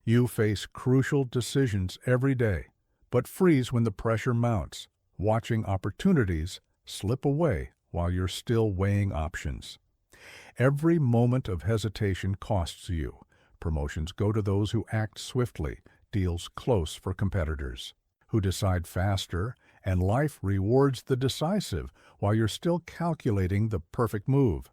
You face crucial decisions every day, but freeze when the pressure mounts, watching opportunities slip away while you're still weighing options. Every moment of hesitation costs you. Promotions go to those who act swiftly, deals close for competitors, who decide faster, and life rewards the decisive while you're still calculating the perfect move.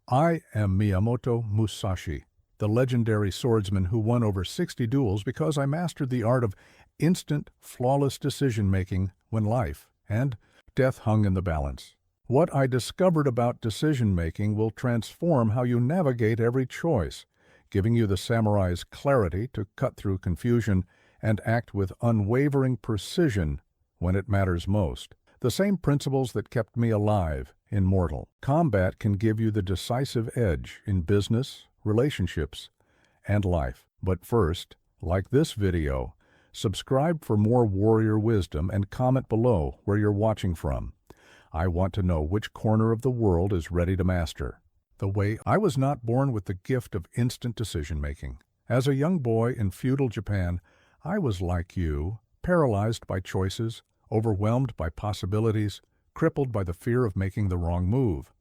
I am Miyamoto Musashi, the legendary swordsman who won over 60 duels because I mastered the art of instant, flawless decision-making when life and death hung in the balance. What I discovered about decision-making will transform how you navigate every choice, giving you the samurai's clarity to cut through confusion and act with unwavering precision when it matters most. The same principles that kept me alive in Mortal Kombat can give you the decisive edge in business, relationships, and life. But first, like this video, subscribe for more warrior wisdom and comment below where you're watching from. I want to know which corner of the world is ready to master. The way I was not born with the gift of instant decision-making. As a young boy in feudal Japan, I was like you, paralyzed by choices, overwhelmed by possibilities, crippled by the fear of making the wrong move.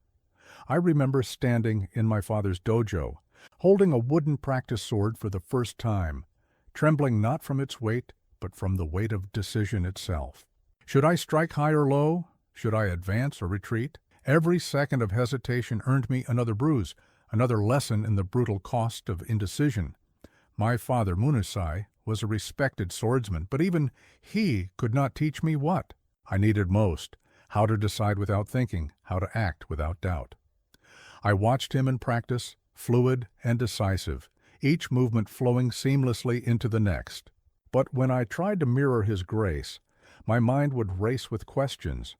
I remember standing in my father's dojo, holding a wooden practice sword for the first time, trembling not from its weight, but from the weight of decision itself. Should I strike high or low? Should I advance or retreat? Every second of hesitation earned me another bruise, another lesson in the brutal cost of indecision. My father, Musashi, was a respected swordsman, but even he could not teach me what I needed most: how to decide without thinking, how to act without doubt. I watched him in practice, fluid and decisive, each movement flowing seamlessly into the next. But when I tried to mirror his grace, my mind would race with questions.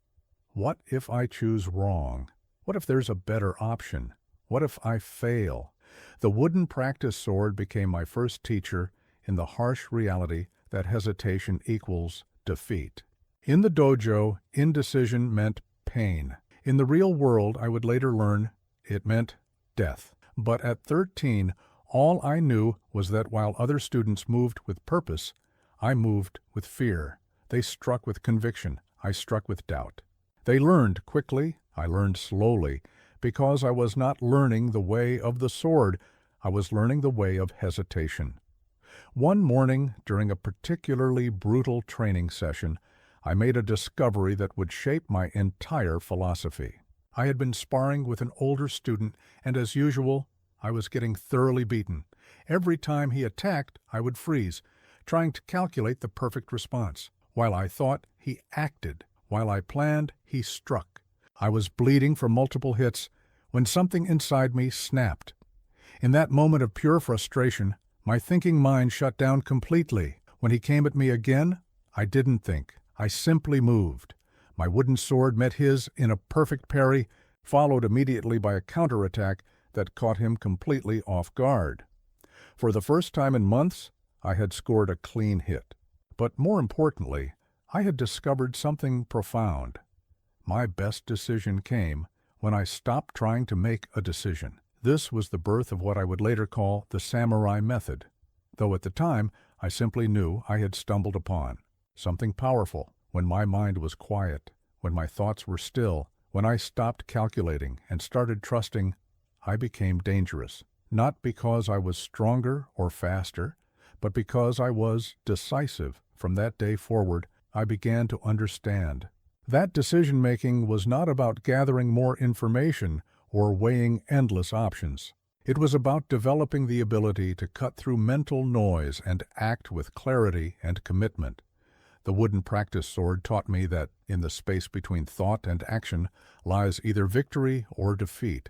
What if I choose wrong? What if there's a better option? What if I fail? The wooden practice sword became my first teacher in the harsh reality that hesitation equals defeat. In the dojo, indecision meant pain. In the real world, I would later learn, it meant death. But at 13, all I knew was that while other students moved with purpose, I moved with fear. They struck with conviction. I struck with doubt. They learned quickly. I learned slowly, because I was not learning the way of the sword. I was learning the way of hesitation. One morning, during a particularly brutal training session, I made a discovery that would shape my entire philosophy. I had been sparring with an older student, and as usual, I was getting thoroughly beaten. Every time he attacked, I would freeze, trying to calculate the perfect response. While I thought, he acted. While I planned, he struck. I was bleeding from multiple hits when something inside me snapped. In that moment of pure frustration, my thinking mind shut down completely. When he came at me again, I didn't think. I simply moved. My wooden sword met his in a perfect parry, followed immediately by a counterattack that caught him completely off guard. For the first time in months, I had scored a clean hit. But more importantly, I had discovered something profound. My best decision came when I stopped trying to make a decision. This was the birth of what I would later call the samurai method, though at the time I simply knew I had stumbled upon something powerful. When my mind was quiet, when my thoughts were still, when I stopped calculating and started trusting, I became dangerous. Not because I was stronger or faster, but because I was decisive. From that day forward, I began to understand that decision-making was not about gathering more information or weighing endless options. It was about developing the ability to cut through mental noise and act with clarity and commitment. The wooden practice sword taught me that in the space between thought and action lies either victory or defeat,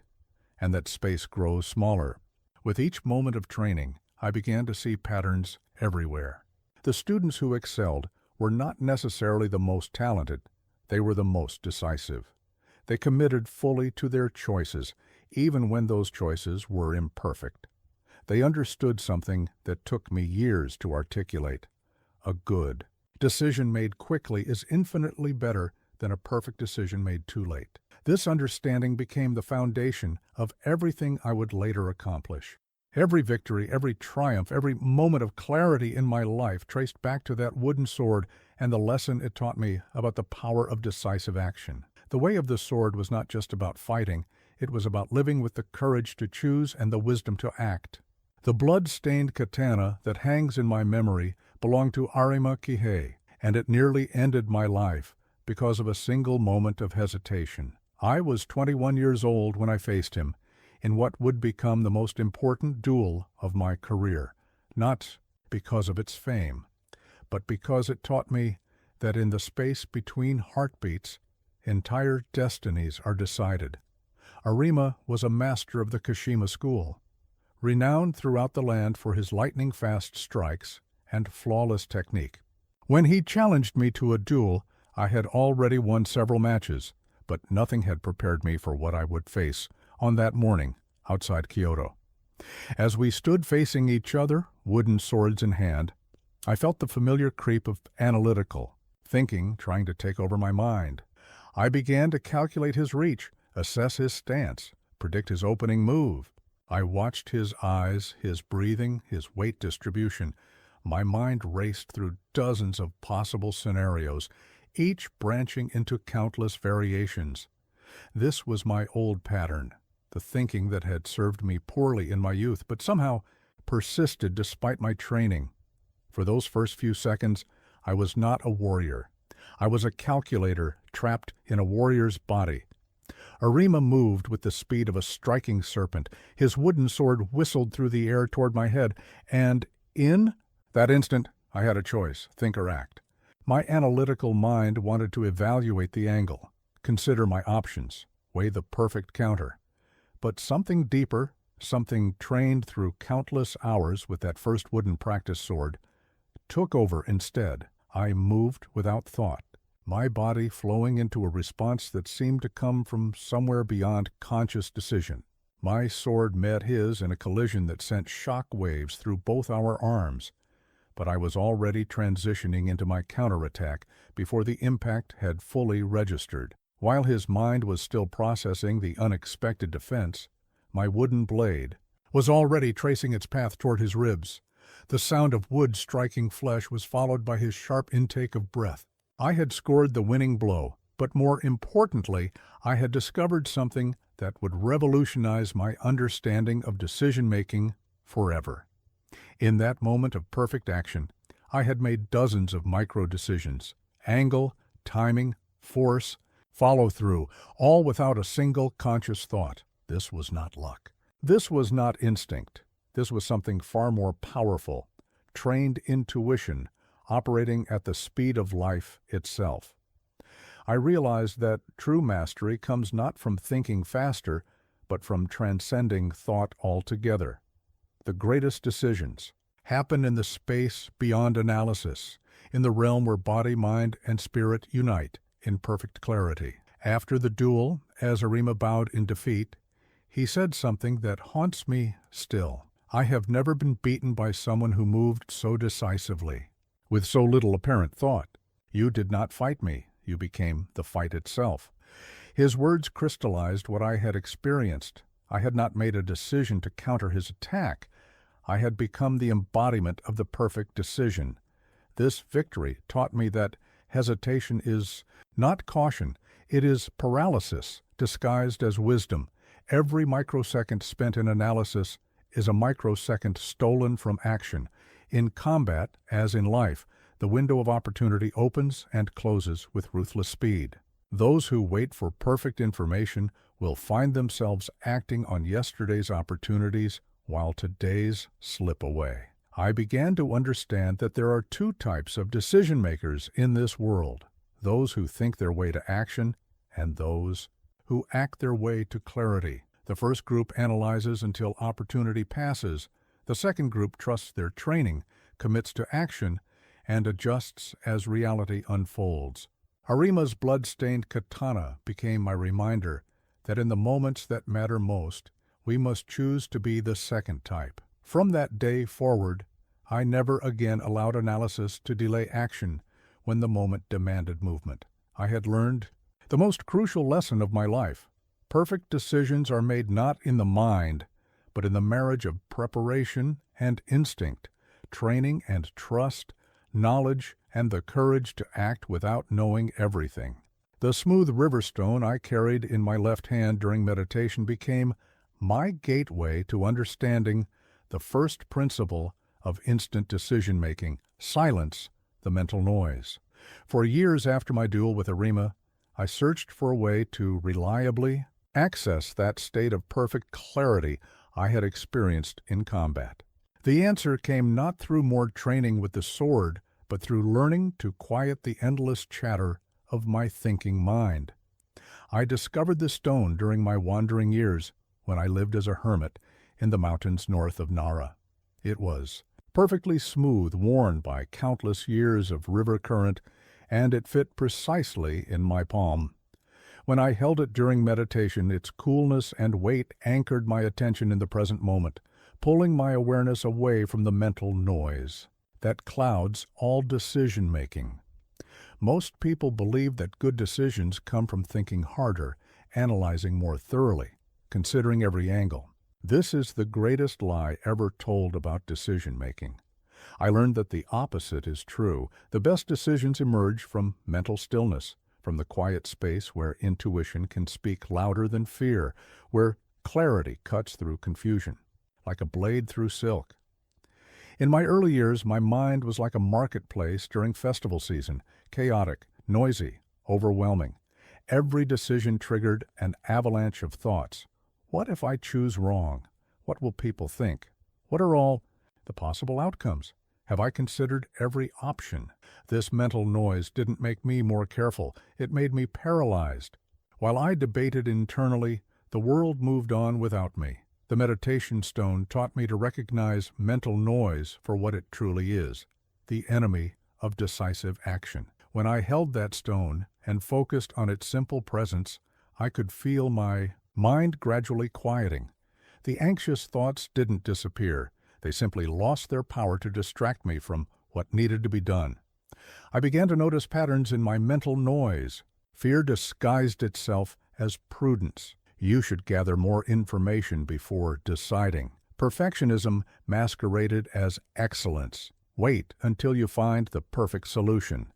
and that space grows smaller. With each moment of training, I began to see patterns everywhere. The students who excelled were not necessarily the most talented. They were the most decisive. They committed fully to their choices, even when those choices were imperfect. They understood something that took me years to articulate. A good decision made quickly is infinitely better than a perfect decision made too late. This understanding became the foundation of everything I would later accomplish. Every victory, every triumph, every moment of clarity in my life traced back to that wooden sword and the lesson it taught me about the power of decisive action. The way of the sword was not just about fighting, it was about living with the courage to choose and the wisdom to act. The blood-stained katana that hangs in my memory belonged to Arima Kihei, and it nearly ended my life because of a single moment of hesitation. I was 21 years old when I faced him, in what would become the most important duel of my career, not because of its fame, but because it taught me that in the space between heartbeats, entire destinies are decided. Arima was a master of the Kashima school, renowned throughout the land for his lightning-fast strikes and flawless technique. When he challenged me to a duel, I had already won several matches, but nothing had prepared me for what I would face on that morning outside Kyoto. As we stood facing each other, wooden swords in hand, I felt the familiar creep of analytical thinking trying to take over my mind. I began to calculate his reach, assess his stance, predict his opening move. I watched his eyes, his breathing, his weight distribution. My mind raced through dozens of possible scenarios, each branching into countless variations. This was my old pattern, the thinking that had served me poorly in my youth, but somehow persisted despite my training. For those first few seconds, I was not a warrior. I was a calculator trapped in a warrior's body. Arima moved with the speed of a striking serpent. His wooden sword whistled through the air toward my head, and in that instant, I had a choice, think or act. My analytical mind wanted to evaluate the angle, consider my options, weigh the perfect counter. But something deeper, something trained through countless hours with that first wooden practice sword, took over instead. I moved without thought, my body flowing into a response that seemed to come from somewhere beyond conscious decision. My sword met his in a collision that sent shock waves through both our arms, but I was already transitioning into my counterattack before the impact had fully registered. While his mind was still processing the unexpected defense, my wooden blade was already tracing its path toward his ribs. The sound of wood striking flesh was followed by his sharp intake of breath. I had scored the winning blow, but more importantly, I had discovered something that would revolutionize my understanding of decision-making forever. In that moment of perfect action, I had made dozens of micro-decisions: angle, timing, force, follow-through, all without a single conscious thought. This was not luck. This was not instinct. This was something far more powerful, trained intuition, operating at the speed of life itself. I realized that true mastery comes not from thinking faster, but from transcending thought altogether. The greatest decisions happen in the space beyond analysis, in the realm where body, mind, and spirit unite in perfect clarity. After the duel, as Arima bowed in defeat, he said something that haunts me still. I have never been beaten by someone who moved so decisively, with so little apparent thought. You did not fight me. You became the fight itself. His words crystallized what I had experienced. I had not made a decision to counter his attack. I had become the embodiment of the perfect decision. This victory taught me that hesitation is not caution. It is paralysis disguised as wisdom. Every microsecond spent in analysis is a microsecond stolen from action. In combat, as in life, the window of opportunity opens and closes with ruthless speed. Those who wait for perfect information will find themselves acting on yesterday's opportunities while today's slip away. I began to understand that there are two types of decision-makers in this world: those who think their way to action and those who act their way to clarity. The first group analyzes until opportunity passes. The second group trusts their training, commits to action, and adjusts as reality unfolds. Arima's blood-stained katana became my reminder that in the moments that matter most, we must choose to be the second type. From that day forward, I never again allowed analysis to delay action when the moment demanded movement. I had learned the most crucial lesson of my life. Perfect decisions are made not in the mind, but in the marriage of preparation and instinct, training and trust, knowledge and the courage to act without knowing everything. The smooth river stone I carried in my left hand during meditation became my gateway to understanding the first principle of instant decision-making: silence the mental noise. For years after my duel with Arima, I searched for a way to reliably access that state of perfect clarity I had experienced in combat. The answer came not through more training with the sword, but through learning to quiet the endless chatter of my thinking mind. I discovered the stone during my wandering years when I lived as a hermit in the mountains north of Nara. It was perfectly smooth, worn by countless years of river current, and it fit precisely in my palm. When I held it during meditation, its coolness and weight anchored my attention in the present moment, pulling my awareness away from the mental noise that clouds all decision-making. Most people believe that good decisions come from thinking harder, analyzing more thoroughly, considering every angle. This is the greatest lie ever told about decision-making. I learned that the opposite is true. The best decisions emerge from mental stillness, from the quiet space where intuition can speak louder than fear, where clarity cuts through confusion, like a blade through silk. In my early years, my mind was like a marketplace during festival season, chaotic, noisy, overwhelming. Every decision triggered an avalanche of thoughts. What if I choose wrong? What will people think? What are all the possible outcomes? Have I considered every option? This mental noise didn't make me more careful. It made me paralyzed. While I debated internally, the world moved on without me. The meditation stone taught me to recognize mental noise for what it truly is, the enemy of decisive action. When I held that stone and focused on its simple presence, I could feel my mind gradually quieting. The anxious thoughts didn't disappear. They simply lost their power to distract me from what needed to be done. I began to notice patterns in my mental noise. Fear disguised itself as prudence. You should gather more information before deciding. Perfectionism masqueraded as excellence. Wait until you find the perfect solution.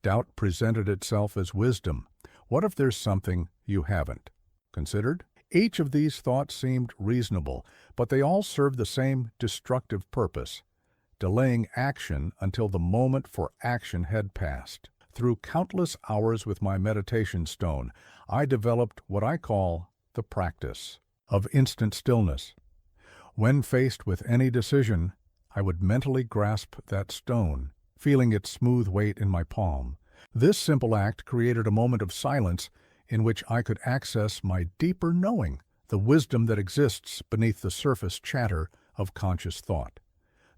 Doubt presented itself as wisdom. What if there's something you haven't considered? Each of these thoughts seemed reasonable, but they all served the same destructive purpose: delaying action until the moment for action had passed. Through countless hours with my meditation stone, I developed what I call the practice of instant stillness. When faced with any decision, I would mentally grasp that stone, feeling its smooth weight in my palm. This simple act created a moment of silence in which I could access my deeper knowing, the wisdom that exists beneath the surface chatter of conscious thought.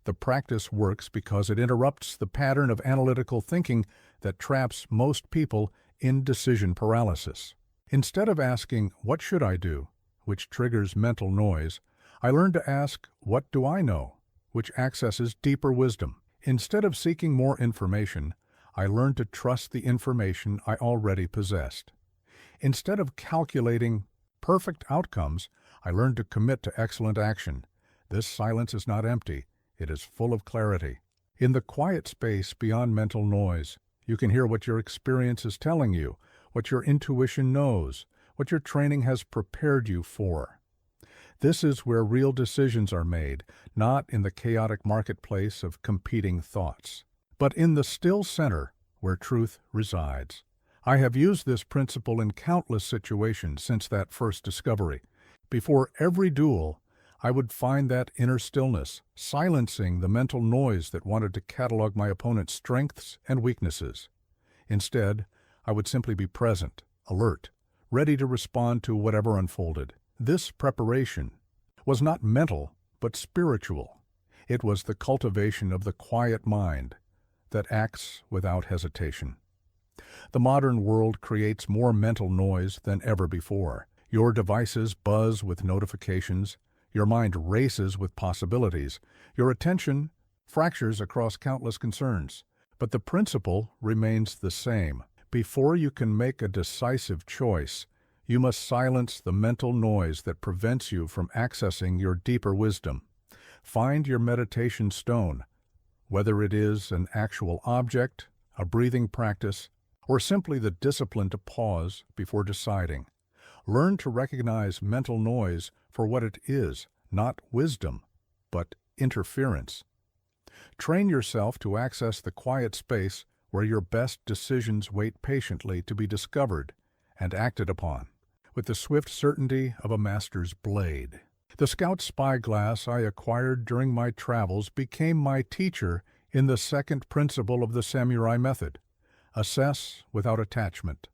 The practice works because it interrupts the pattern of analytical thinking that traps most people in decision paralysis. Instead of asking, "What should I do?" which triggers mental noise, I learned to ask, "What do I know?" which accesses deeper wisdom. Instead of seeking more information, I learned to trust the information I already possessed. Instead of calculating perfect outcomes, I learned to commit to excellent action. This silence is not empty, it is full of clarity. In the quiet space beyond mental noise, you can hear what your experience is telling you, what your intuition knows, what your training has prepared you for. This is where real decisions are made, not in the chaotic marketplace of competing thoughts, but in the still center where truth resides. I have used this principle in countless situations since that first discovery. Before every duel, I would find that inner stillness, silencing the mental noise that wanted to catalog my opponent's strengths and weaknesses. Instead, I would simply be present, alert, ready to respond to whatever unfolded. This preparation was not mental, but spiritual. It was the cultivation of the quiet mind that acts without hesitation. The modern world creates more mental noise than ever before. Your devices buzz with notifications. Your mind races with possibilities. Your attention fractures across countless concerns. But the principle remains the same. Before you can make a decisive choice, You must silence the mental noise that prevents you from accessing your deeper wisdom. Find your meditation stone, whether it is an actual object, a breathing practice, or simply the discipline to pause before deciding. Learn to recognize mental noise for what it is, not wisdom, but interference. Train yourself to access the quiet space where your best decisions wait patiently to be discovered and acted upon, with the swift certainty of a master's blade. The Scout spyglass I acquired during my travels became my teacher in the second principle of the samurai method: assess without attachment.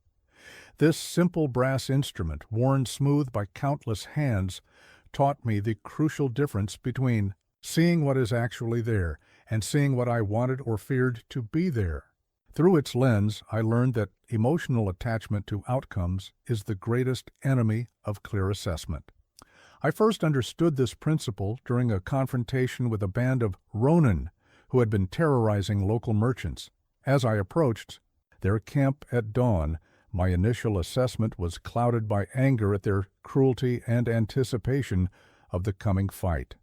This simple brass instrument, worn smooth by countless hands, taught me the crucial difference between seeing what is actually there and seeing what I wanted or feared to be there. Through its lens, I learned that emotional attachment to outcomes is the greatest enemy of clear assessment. I first understood this principle during a confrontation with a band of ronin who had been terrorizing local merchants. As I approached their camp at dawn, my initial assessment was clouded by anger at their cruelty and anticipation of the coming fight.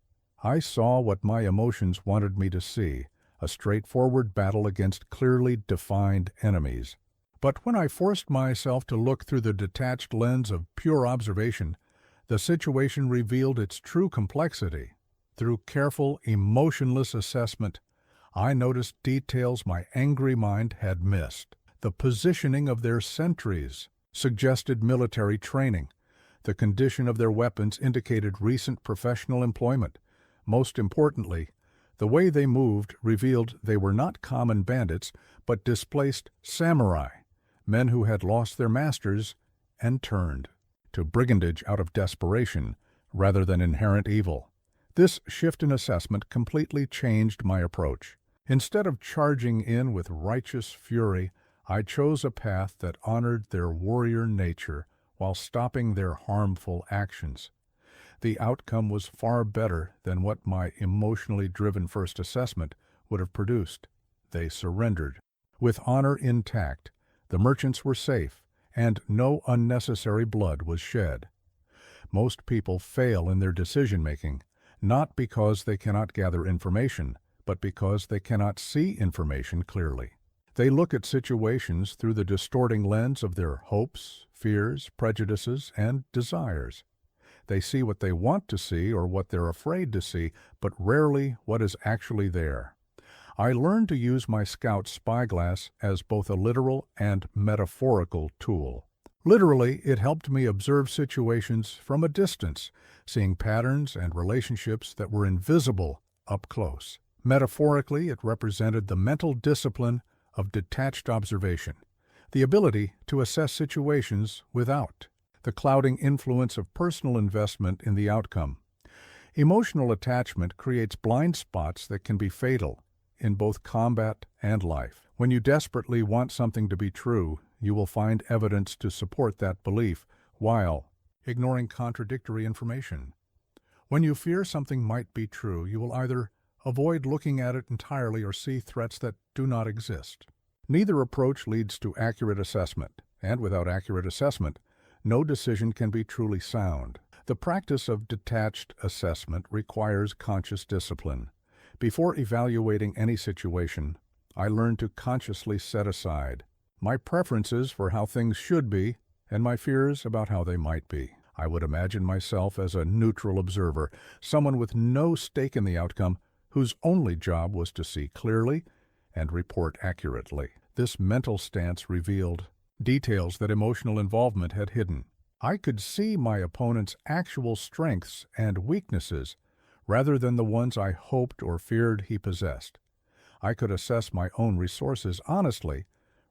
I saw what my emotions wanted me to see: a straightforward battle against clearly defined enemies. But when I forced myself to look through the detached lens of pure observation, the situation revealed its true complexity. Through careful, emotionless assessment, I noticed details my angry mind had missed. The positioning of their sentries suggested military training. The condition of their weapons indicated recent professional employment. Most importantly, the way they moved revealed they were not common bandits, but displaced samurai, men who had lost their masters and turned to brigandage out of desperation rather than inherent evil. This shift in assessment completely changed my approach. Instead of charging in with righteous fury, I chose a path that honored their warrior nature while stopping their harmful actions. The outcome was far better than what my emotionally driven first assessment would have produced. They surrendered. With honor intact, the merchants were safe, and no unnecessary blood was shed. Most people fail in their decision-making, not because they cannot gather information, but because they cannot see information clearly. They look at situations through the distorting lens of their hopes, fears, prejudices, and desires. They see what they want to see or what they're afraid to see, but rarely what is actually there. I learned to use my Scout spyglass as both a literal and metaphorical tool. Literally, it helped me observe situations from a distance, seeing patterns and relationships that were invisible up close. Metaphorically, it represented the mental discipline of detached observation, the ability to assess situations without the clouding influence of personal investment in the outcome. Emotional attachment creates blind spots that can be fatal in both combat and life. When you desperately want something to be true, you will find evidence to support that belief while ignoring contradictory information. When you fear something might be true, you will either avoid looking at it entirely or see threats that do not exist. Neither approach leads to accurate assessment, and without accurate assessment, no decision can be truly sound. The practice of detached assessment requires conscious discipline. Before evaluating any situation, I learned to consciously set aside my preferences for how things should be and my fears about how they might be. I would imagine myself as a neutral observer, someone with no stake in the outcome, whose only job was to see clearly and report accurately. This mental stance revealed details that emotional involvement had hidden. I could see my opponent's actual strengths and weaknesses rather than the ones I hoped or feared he possessed. I could assess my own resources honestly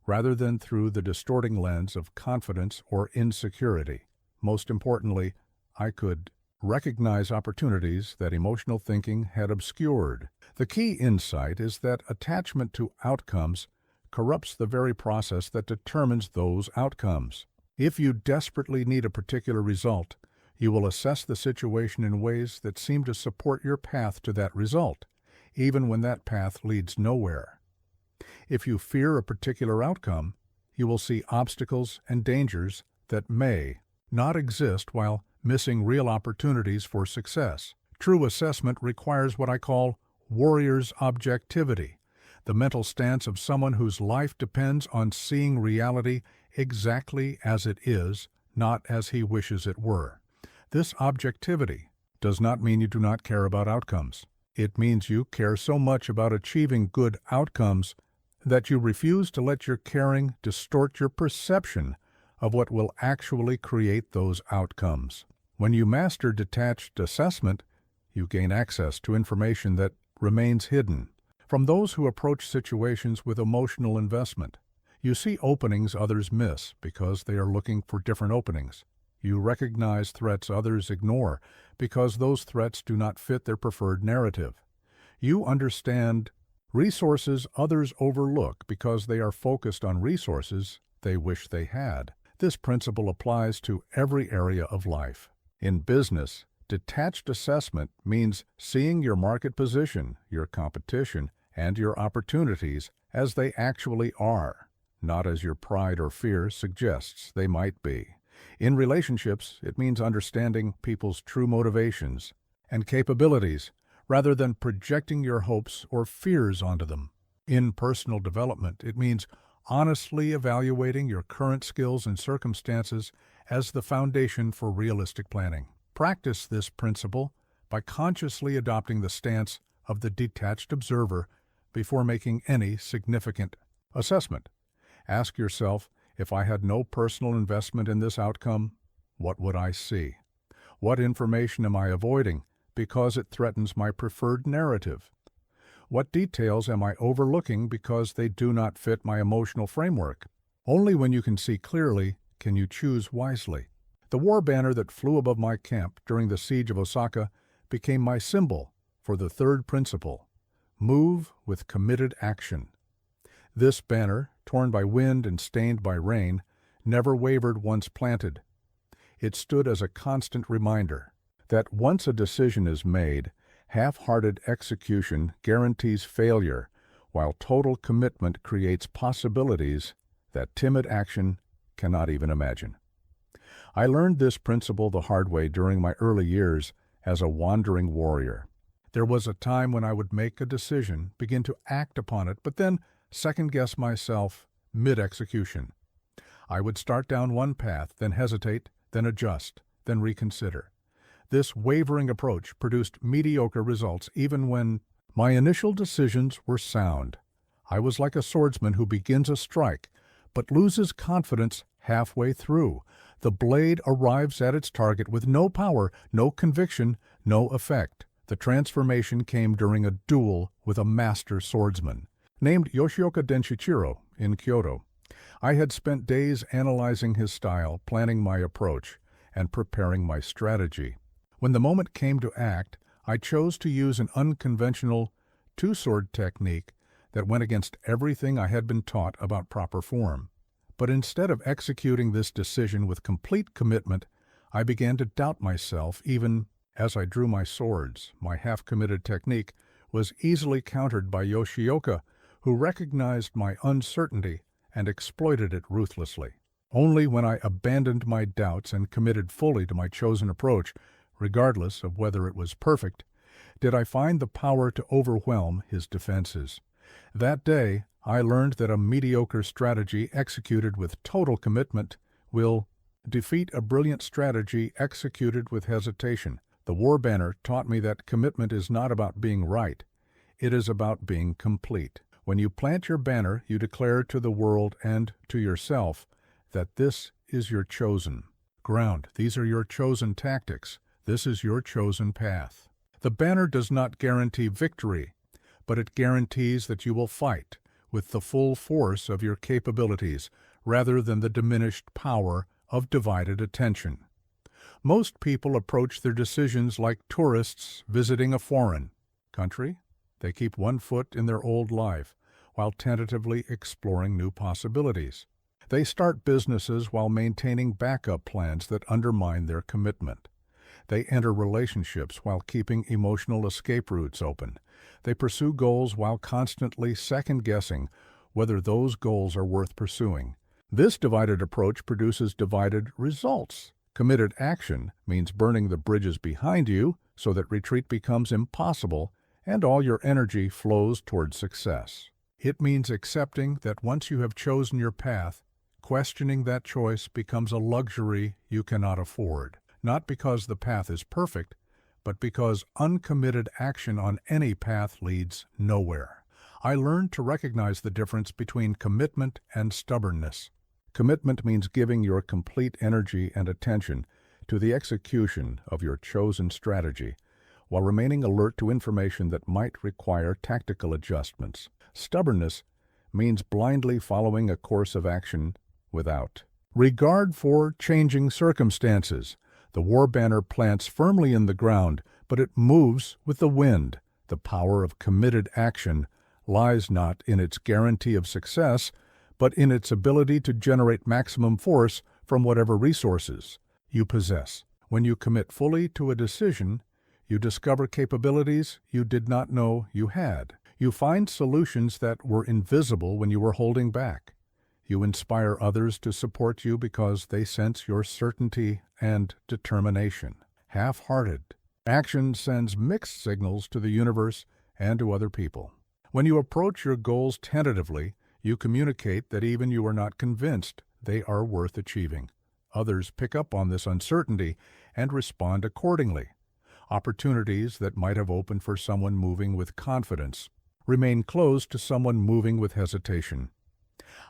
rather than through the distorting lens of confidence or insecurity. Most importantly, I could recognize opportunities that emotional thinking had obscured. The key insight is that attachment to outcomes corrupts the very process that determines those outcomes. If you desperately need a particular result, you will assess the situation in ways that seem to support your path to that result, even when that path leads nowhere. If you fear a particular outcome, you will see obstacles and dangers that may not exist while missing real opportunities for success. True assessment requires what I call warrior's objectivity, the mental stance of someone whose life depends on seeing reality exactly as it is, not as he wishes it were. This objectivity does not mean you do not care about outcomes. It means you care so much about achieving good outcomes that you refuse to let your caring distort your perception of what will actually create those outcomes. When you master detached assessment, you gain access to information that remains hidden. From those who approach situations with emotional investment, you see openings others miss because they are looking for different openings. You recognize threats others ignore because those threats do not fit their preferred narrative. You understand resources others overlook because they are focused on resources they wish they had. This principle applies to every area of life. In business, detached assessment means seeing your market position, your competition, and your opportunities as they actually are, not as your pride or fear suggests they might be. In relationships, it means understanding people's true motivations and capabilities rather than projecting your hopes or fears onto them. In personal development, it means honestly evaluating your current skills and circumstances as the foundation for realistic planning. Practice this principle by consciously adopting the stance of the detached observer before making any significant assessment. Ask yourself, if I had no personal investment in this outcome, what would I see? What information am I avoiding because it threatens my preferred narrative? What details am I overlooking because they do not fit my emotional framework? Only when you can see clearly can you choose wisely. The war banner that flew above my camp during the siege of Osaka became my symbol for the third principle: move with committed action. This banner, torn by wind and stained by rain, never wavered once planted. It stood as a constant reminder that once a decision is made, half-hearted execution guarantees failure, while total commitment creates possibilities that timid action cannot even imagine. I learned this principle the hard way during my early years as a wandering warrior. There was a time when I would make a decision, begin to act upon it, but then second-guess myself mid-execution. I would start down one path, then hesitate, then adjust, then reconsider. This wavering approach produced mediocre results even when my initial decisions were sound. I was like a swordsman who begins a strike, but loses confidence halfway through. The blade arrives at its target with no power, no conviction, no effect. The transformation came during a duel with a master swordsman named Yoshioka Denshichiro in Kyoto. I had spent days analyzing his style, planning my approach, and preparing my strategy. When the moment came to act, I chose to use an unconventional two-sword technique that went against everything I had been taught about proper form. But instead of executing this decision with complete commitment, I began to doubt myself even as I drew my swords. My half-committed technique was easily countered by Yoshioka, who recognized my uncertainty and exploited it ruthlessly. Only when I abandoned my doubts and committed fully to my chosen approach, regardless of whether it was perfect, did I find the power to overwhelm his defenses. That day, I learned that a mediocre strategy executed with total commitment will defeat a brilliant strategy executed with hesitation. The war banner taught me that commitment is not about being right. It is about being complete. When you plant your banner, you declare to the world and to yourself that this is your chosen ground. These are your chosen tactics. This is your chosen path. The banner does not guarantee victory, but it guarantees that you will fight with the full force of your capabilities rather than the diminished power of divided attention. Most people approach their decisions like tourists visiting a foreign country. They keep one foot in their old life while tentatively exploring new possibilities. They start businesses while maintaining backup plans that undermine their commitment. They enter relationships while keeping emotional escape routes open. They pursue goals while constantly second-guessing whether those goals are worth pursuing. This divided approach produces divided results. Committed action means burning the bridges behind you so that retreat becomes impossible and all your energy flows toward success. It means accepting that once you have chosen your path, questioning that choice becomes a luxury you cannot afford, not because the path is perfect, but because uncommitted action on any path leads nowhere. I learned to recognize the difference between commitment and stubbornness. Commitment means giving your complete energy and attention to the execution of your chosen strategy, while remaining alert to information that might require tactical adjustments. Stubbornness means blindly following a course of action without regard for changing circumstances. The war banner plants firmly in the ground, but it moves with the wind. The power of committed action lies not in its guarantee of success, but in its ability to generate maximum force from whatever resources you possess. When you commit fully to a decision, you discover capabilities you did not know you had. You find solutions that were invisible when you were holding back. You inspire others to support you because they sense your certainty and determination. Half-hearted action sends mixed signals to the universe and to other people. When you approach your goals tentatively, you communicate that even you are not convinced they are worth achieving. Others pick up on this uncertainty and respond accordingly. Opportunities that might have opened for someone moving with confidence remain closed to someone moving with hesitation.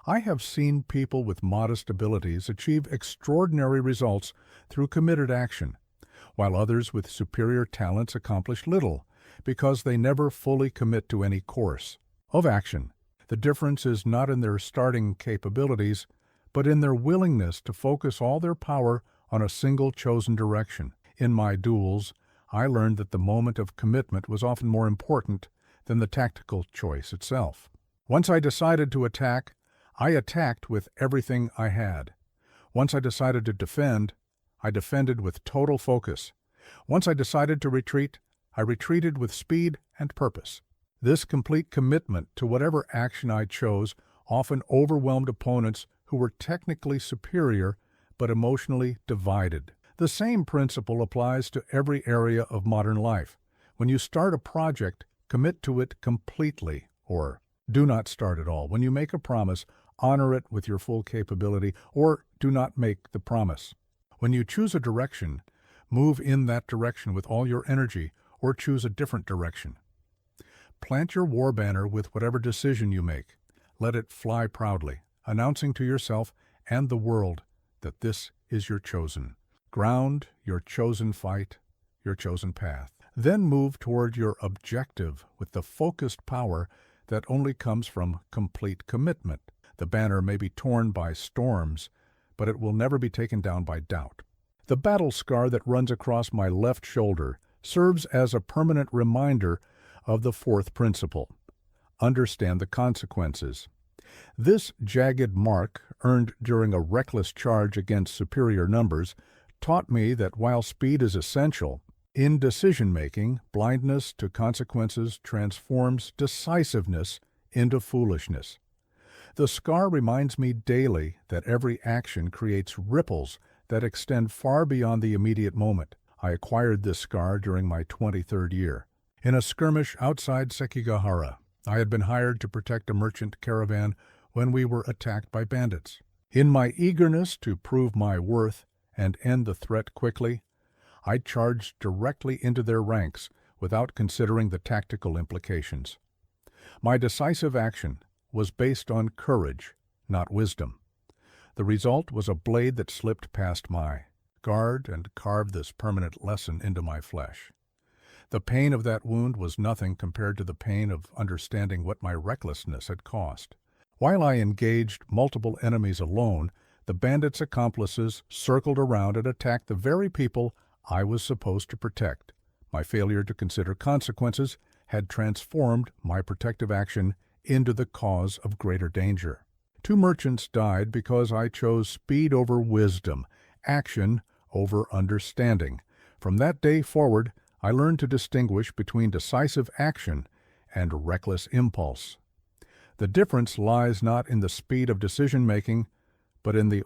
I have seen people with modest abilities achieve extraordinary results through committed action, while others with superior talents accomplish little because they never fully commit to any course of action. The difference is not in their starting capabilities, but in their willingness to focus all their power on a single chosen direction. In my duels, I learned that the moment of commitment was often more important than the tactical choice itself. Once I decided to attack, I attacked with everything I had. Once I decided to defend, I defended with total focus. Once I decided to retreat, I retreated with speed and purpose. This complete commitment to whatever action I chose often overwhelmed opponents who were technically superior but emotionally divided. The same principle applies to every area of modern life. When you start a project, commit to it completely, or do not start at all. When you make a promise, honor it with your full capability, or do not make the promise. When you choose a direction, move in that direction with all your energy, or choose a different direction. Plant your war banner with whatever decision you make. Let it fly proudly, announcing to yourself and the world that this is your chosen ground, your chosen fight, your chosen path. Then move toward your objective with the focused power that only comes from complete commitment. The banner may be torn by storms, but it will never be taken down by doubt. The battle scar that runs across my left shoulder serves as a permanent reminder of the fourth principle. Understand the consequences. This jagged mark, earned during a reckless charge against superior numbers, taught me that while speed is essential, in decision-making, blindness to consequences transforms decisiveness into foolishness. The scar reminds me daily that every action creates ripples that extend far beyond the immediate moment. I acquired this scar during my 23rd year. In a skirmish outside Sekigahara, I had been hired to protect a merchant caravan when we were attacked by bandits. In my eagerness to prove my worth and end the threat quickly, I charged directly into their ranks without considering the tactical implications. My decisive action was based on courage, not wisdom. The result was a blade that slipped past my guard and carved this permanent lesson into my flesh. The pain of that wound was nothing compared to the pain of understanding what my recklessness had cost. While I engaged multiple enemies alone, the bandits' accomplices circled around and attacked the very people I was supposed to protect. My failure to consider consequences had transformed my protective action into the cause of greater danger. 2 merchants died because I chose speed over wisdom, action over understanding. From that day forward, I learned to distinguish between decisive action and reckless impulse. The difference lies not in the speed of decision-making, but in the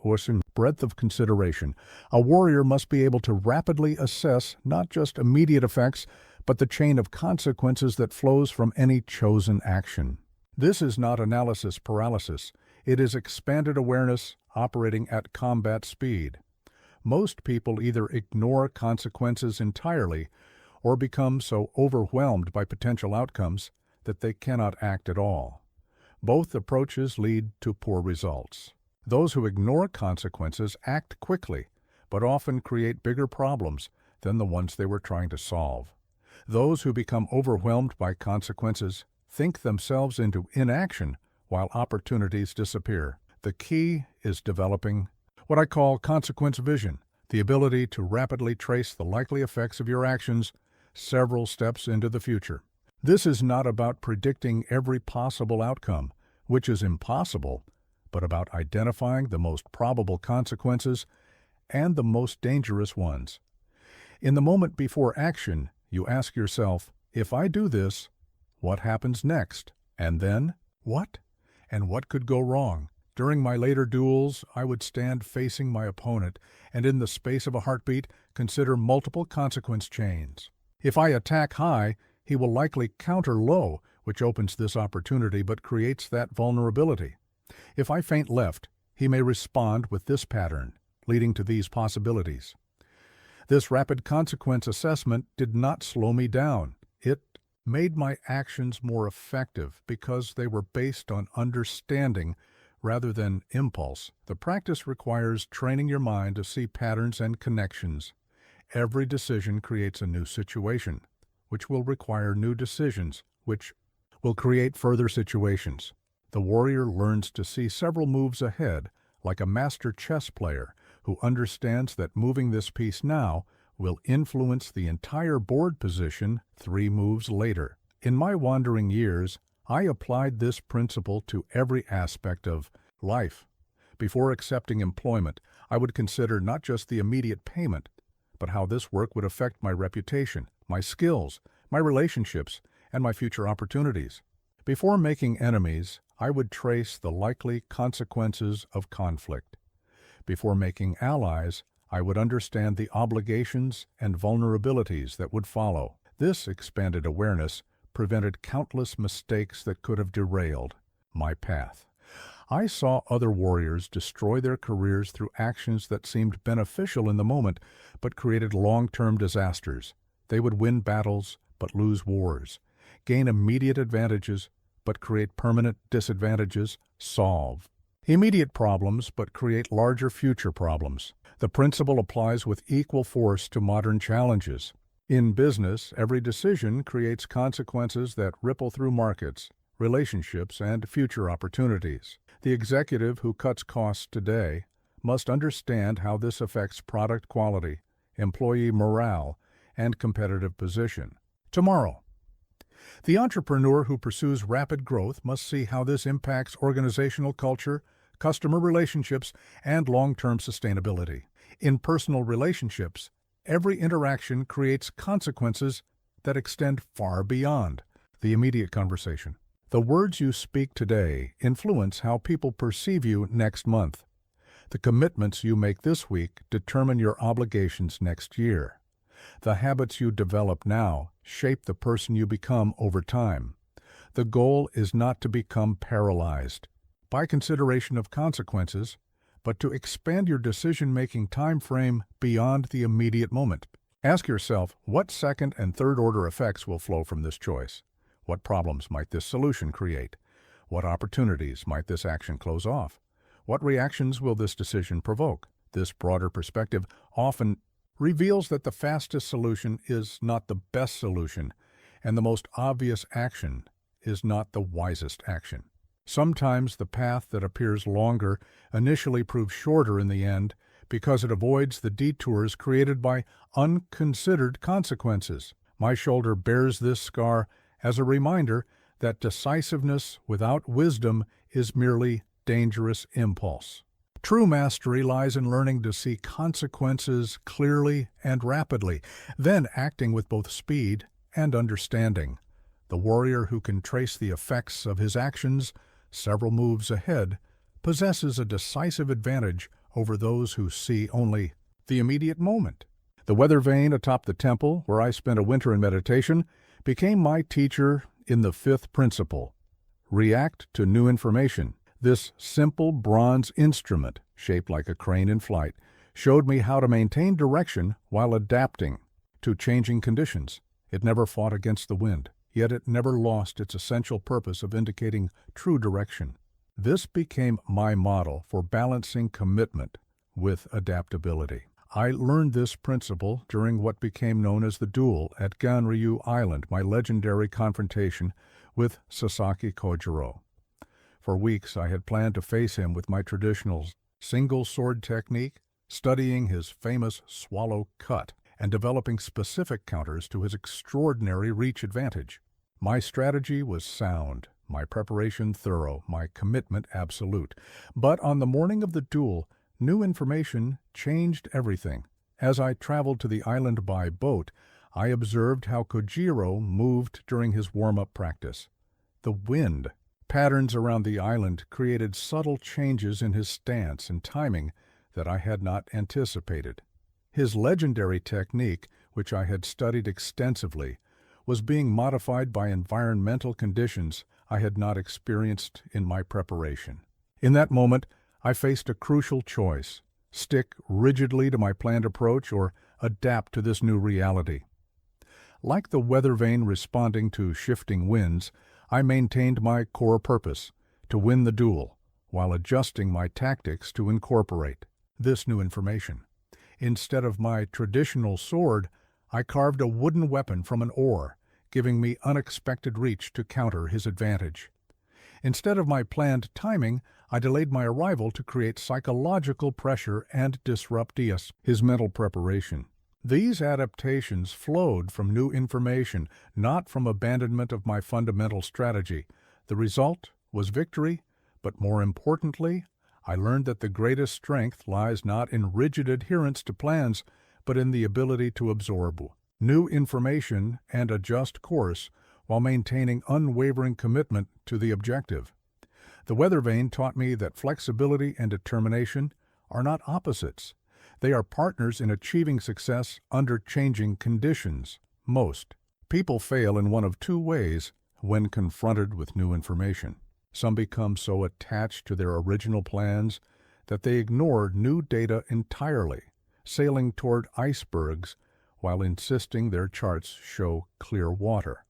breadth of consideration. A warrior must be able to rapidly assess not just immediate effects, but the chain of consequences that flows from any chosen action. This is not analysis paralysis. It is expanded awareness operating at combat speed. Most people either ignore consequences entirely or become so overwhelmed by potential outcomes that they cannot act at all. Both approaches lead to poor results. Those who ignore consequences act quickly, but often create bigger problems than the ones they were trying to solve. Those who become overwhelmed by consequences think themselves into inaction while opportunities disappear. The key is developing what I call consequence vision, the ability to rapidly trace the likely effects of your actions several steps into the future. This is not about predicting every possible outcome, which is impossible, but about identifying the most probable consequences and the most dangerous ones. In the moment before action, you ask yourself, if I do this, what happens next? And then, what? And what could go wrong? During my later duels, I would stand facing my opponent and in the space of a heartbeat, consider multiple consequence chains. If I attack high, he will likely counter low, which opens this opportunity but creates that vulnerability. If I feint left, he may respond with this pattern, leading to these possibilities. This rapid consequence assessment did not slow me down. It made my actions more effective because they were based on understanding rather than impulse. The practice requires training your mind to see patterns and connections. Every decision creates a new situation, which will require new decisions, which will create further situations. The warrior learns to see several moves ahead, like a master chess player who understands that moving this piece now will influence the entire board position 3 moves later. In my wandering years, I applied this principle to every aspect of life. Before accepting employment, I would consider not just the immediate payment, but how this work would affect my reputation, my skills, my relationships, and my future opportunities. Before making enemies, I would trace the likely consequences of conflict. Before making allies, I would understand the obligations and vulnerabilities that would follow. This expanded awareness prevented countless mistakes that could have derailed my path. I saw other warriors destroy their careers through actions that seemed beneficial in the moment, but created long-term disasters. They would win battles, but lose wars, gain immediate advantages, but create permanent disadvantages, solve immediate problems, but create larger future problems. The principle applies with equal force to modern challenges. In business, every decision creates consequences that ripple through markets, relationships, and future opportunities. The executive who cuts costs today must understand how this affects product quality, employee morale, and competitive position tomorrow. The entrepreneur who pursues rapid growth must see how this impacts organizational culture, customer relationships, and long-term sustainability. In personal relationships, every interaction creates consequences that extend far beyond the immediate conversation. The words you speak today influence how people perceive you next month. The commitments you make this week determine your obligations next year. The habits you develop now shape the person you become over time. The goal is not to become paralyzed by consideration of consequences, but to expand your decision-making time frame beyond the immediate moment. Ask yourself, what second and third-order effects will flow from this choice? What problems might this solution create? What opportunities might this action close off? What reactions will this decision provoke? This broader perspective often reveals that the fastest solution is not the best solution, and the most obvious action is not the wisest action. Sometimes the path that appears longer initially proves shorter in the end because it avoids the detours created by unconsidered consequences. My shoulder bears this scar as a reminder that decisiveness without wisdom is merely dangerous impulse. True mastery lies in learning to see consequences clearly and rapidly, then acting with both speed and understanding. The warrior who can trace the effects of his actions several moves ahead possesses a decisive advantage over those who see only the immediate moment. The weather vane atop the temple, where I spent a winter in meditation, became my teacher in the fifth principle: react to new information. This simple bronze instrument, shaped like a crane in flight, showed me how to maintain direction while adapting to changing conditions. It never fought against the wind, yet it never lost its essential purpose of indicating true direction. This became my model for balancing commitment with adaptability. I learned this principle during what became known as the duel at Ganryu Island, my legendary confrontation with Sasaki Kojiro. For weeks I had planned to face him with my traditional single sword technique, studying his famous swallow cut and developing specific counters to his extraordinary reach advantage. My strategy was sound, my preparation thorough, my commitment absolute. But on the morning of the duel, new information changed everything. As I traveled to the island by boat, I observed how Kojiro moved during his warm-up practice. The wind patterns around the island created subtle changes in his stance and timing that I had not anticipated. His legendary technique, which I had studied extensively, was being modified by environmental conditions I had not experienced in my preparation. In that moment, I faced a crucial choice: stick rigidly to my planned approach or adapt to this new reality. Like the weather vane responding to shifting winds, I maintained my core purpose: to win the duel, while adjusting my tactics to incorporate this new information. Instead of my traditional sword, I carved a wooden weapon from an oar, giving me unexpected reach to counter his advantage. Instead of my planned timing, I delayed my arrival to create psychological pressure and disrupt his mental preparation. These adaptations flowed from new information, not from abandonment of my fundamental strategy. The result was victory, but more importantly, I learned that the greatest strength lies not in rigid adherence to plans, but in the ability to absorb new information and adjust course while maintaining unwavering commitment to the objective. The weather vane taught me that flexibility and determination are not opposites. They are partners in achieving success under changing conditions. Most people fail in one of two ways when confronted with new information. Some become so attached to their original plans that they ignore new data entirely, sailing toward icebergs while insisting their charts show clear water.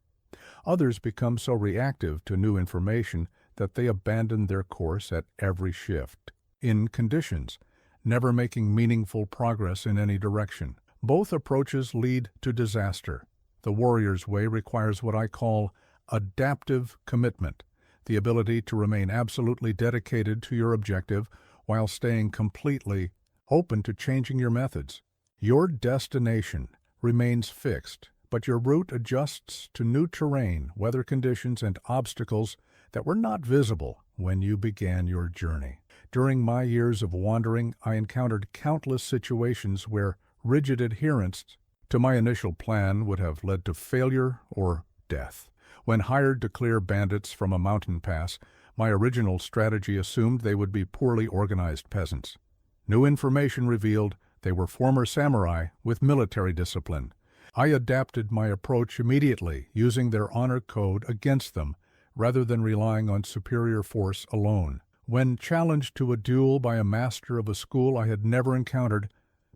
Others become so reactive to new information that they abandon their course at every shift in conditions, never making meaningful progress in any direction. Both approaches lead to disaster. The warrior's way requires what I call adaptive commitment, the ability to remain absolutely dedicated to your objective while staying completely open to changing your methods. Your destination remains fixed, but your route adjusts to new terrain, weather conditions, and obstacles that were not visible when you began your journey. During my years of wandering, I encountered countless situations where rigid adherence to my initial plan would have led to failure or death. When hired to clear bandits from a mountain pass, my original strategy assumed they would be poorly organized peasants. New information revealed they were former samurai with military discipline. I adapted my approach immediately, using their honor code against them, rather than relying on superior force alone. When challenged to a duel by a master of a school I had never encountered,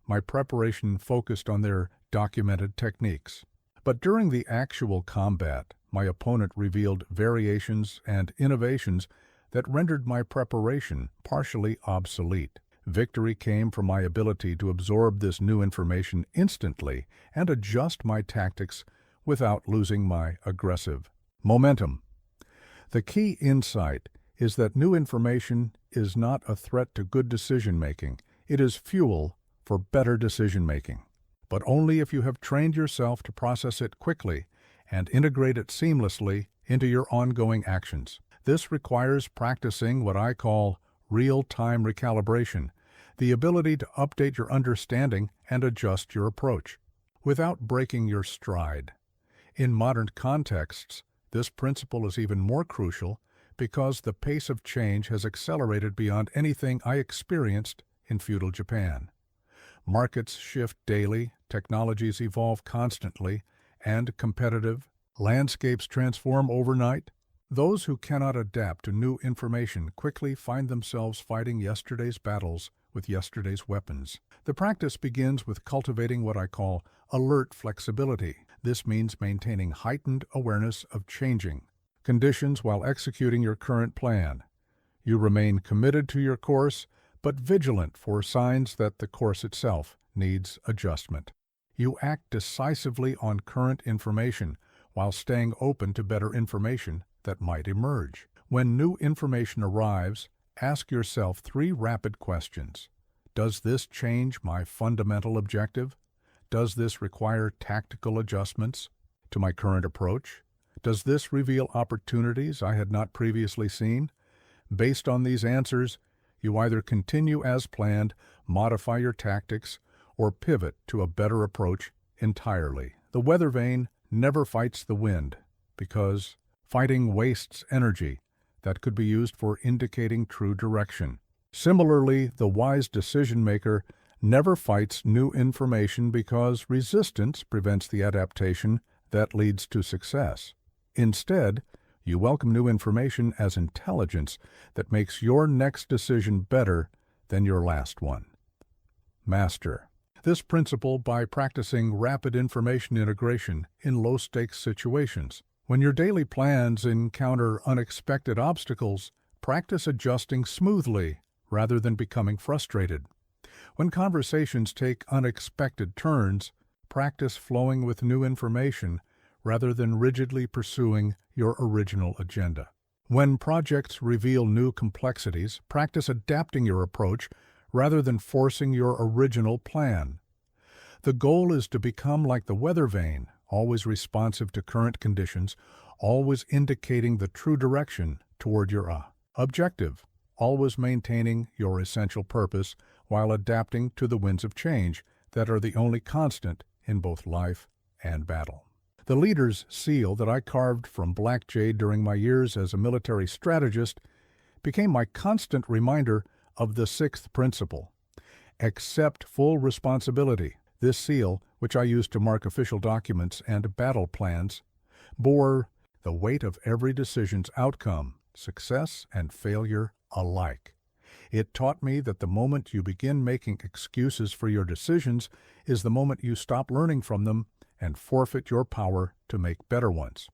my preparation focused on their documented techniques. But during the actual combat, my opponent revealed variations and innovations that rendered my preparation partially obsolete. Victory came from my ability to absorb this new information instantly and adjust my tactics without losing my aggressive momentum. The key insight is that new information is not a threat to good decision-making. It is fuel for better decision-making, but only if you have trained yourself to process it quickly and integrate it seamlessly into your ongoing actions. This requires practicing what I call real-time recalibration, the ability to update your understanding and adjust your approach without breaking your stride. In modern contexts, this principle is even more crucial because the pace of change has accelerated beyond anything I experienced in feudal Japan. Markets shift daily, technologies evolve constantly, and competitive landscapes transform overnight. Those who cannot adapt to new information quickly find themselves fighting yesterday's battles with yesterday's weapons. The practice begins with cultivating what I call alert flexibility. This means maintaining heightened awareness of changing conditions while executing your current plan. You remain committed to your course, but vigilant for signs that the course itself needs adjustment. You act decisively on current information while staying open to better information that might emerge. When new information arrives, ask yourself 3 rapid questions. Does this change my fundamental objective? Does this require tactical adjustments to my current approach? Does this reveal opportunities I had not previously seen? Based on these answers, you either continue as planned, modify your tactics, or pivot to a better approach entirely. The weather vane never fights the wind because fighting wastes energy that could be used for indicating true direction. Similarly, the wise decision maker never fights new information because resistance prevents the adaptation that leads to success. Instead, you welcome new information as intelligence that makes your next decision better than your last one. Master this principle by practicing rapid information integration in low-stakes situations. When your daily plans encounter unexpected obstacles, practice adjusting smoothly rather than becoming frustrated. When conversations take unexpected turns, practice flowing with new information rather than rigidly pursuing your original agenda. When projects reveal new complexities, practice adapting your approach rather than forcing your original plan. The goal is to become like the weather vane, always responsive to current conditions, always indicating the true direction toward your objective, always maintaining your essential purpose while adapting to the winds of change that are the only constant in both life and battle. The leader's seal that I carved from black jade during my years as a military strategist became my constant reminder of the 6th principle: accept full responsibility. This seal, which I used to mark official documents and battle plans, bore the weight of every decision's outcome, success and failure alike. It taught me that the moment you begin making excuses for your decisions is the moment you stop learning from them and forfeit your power to make better ones.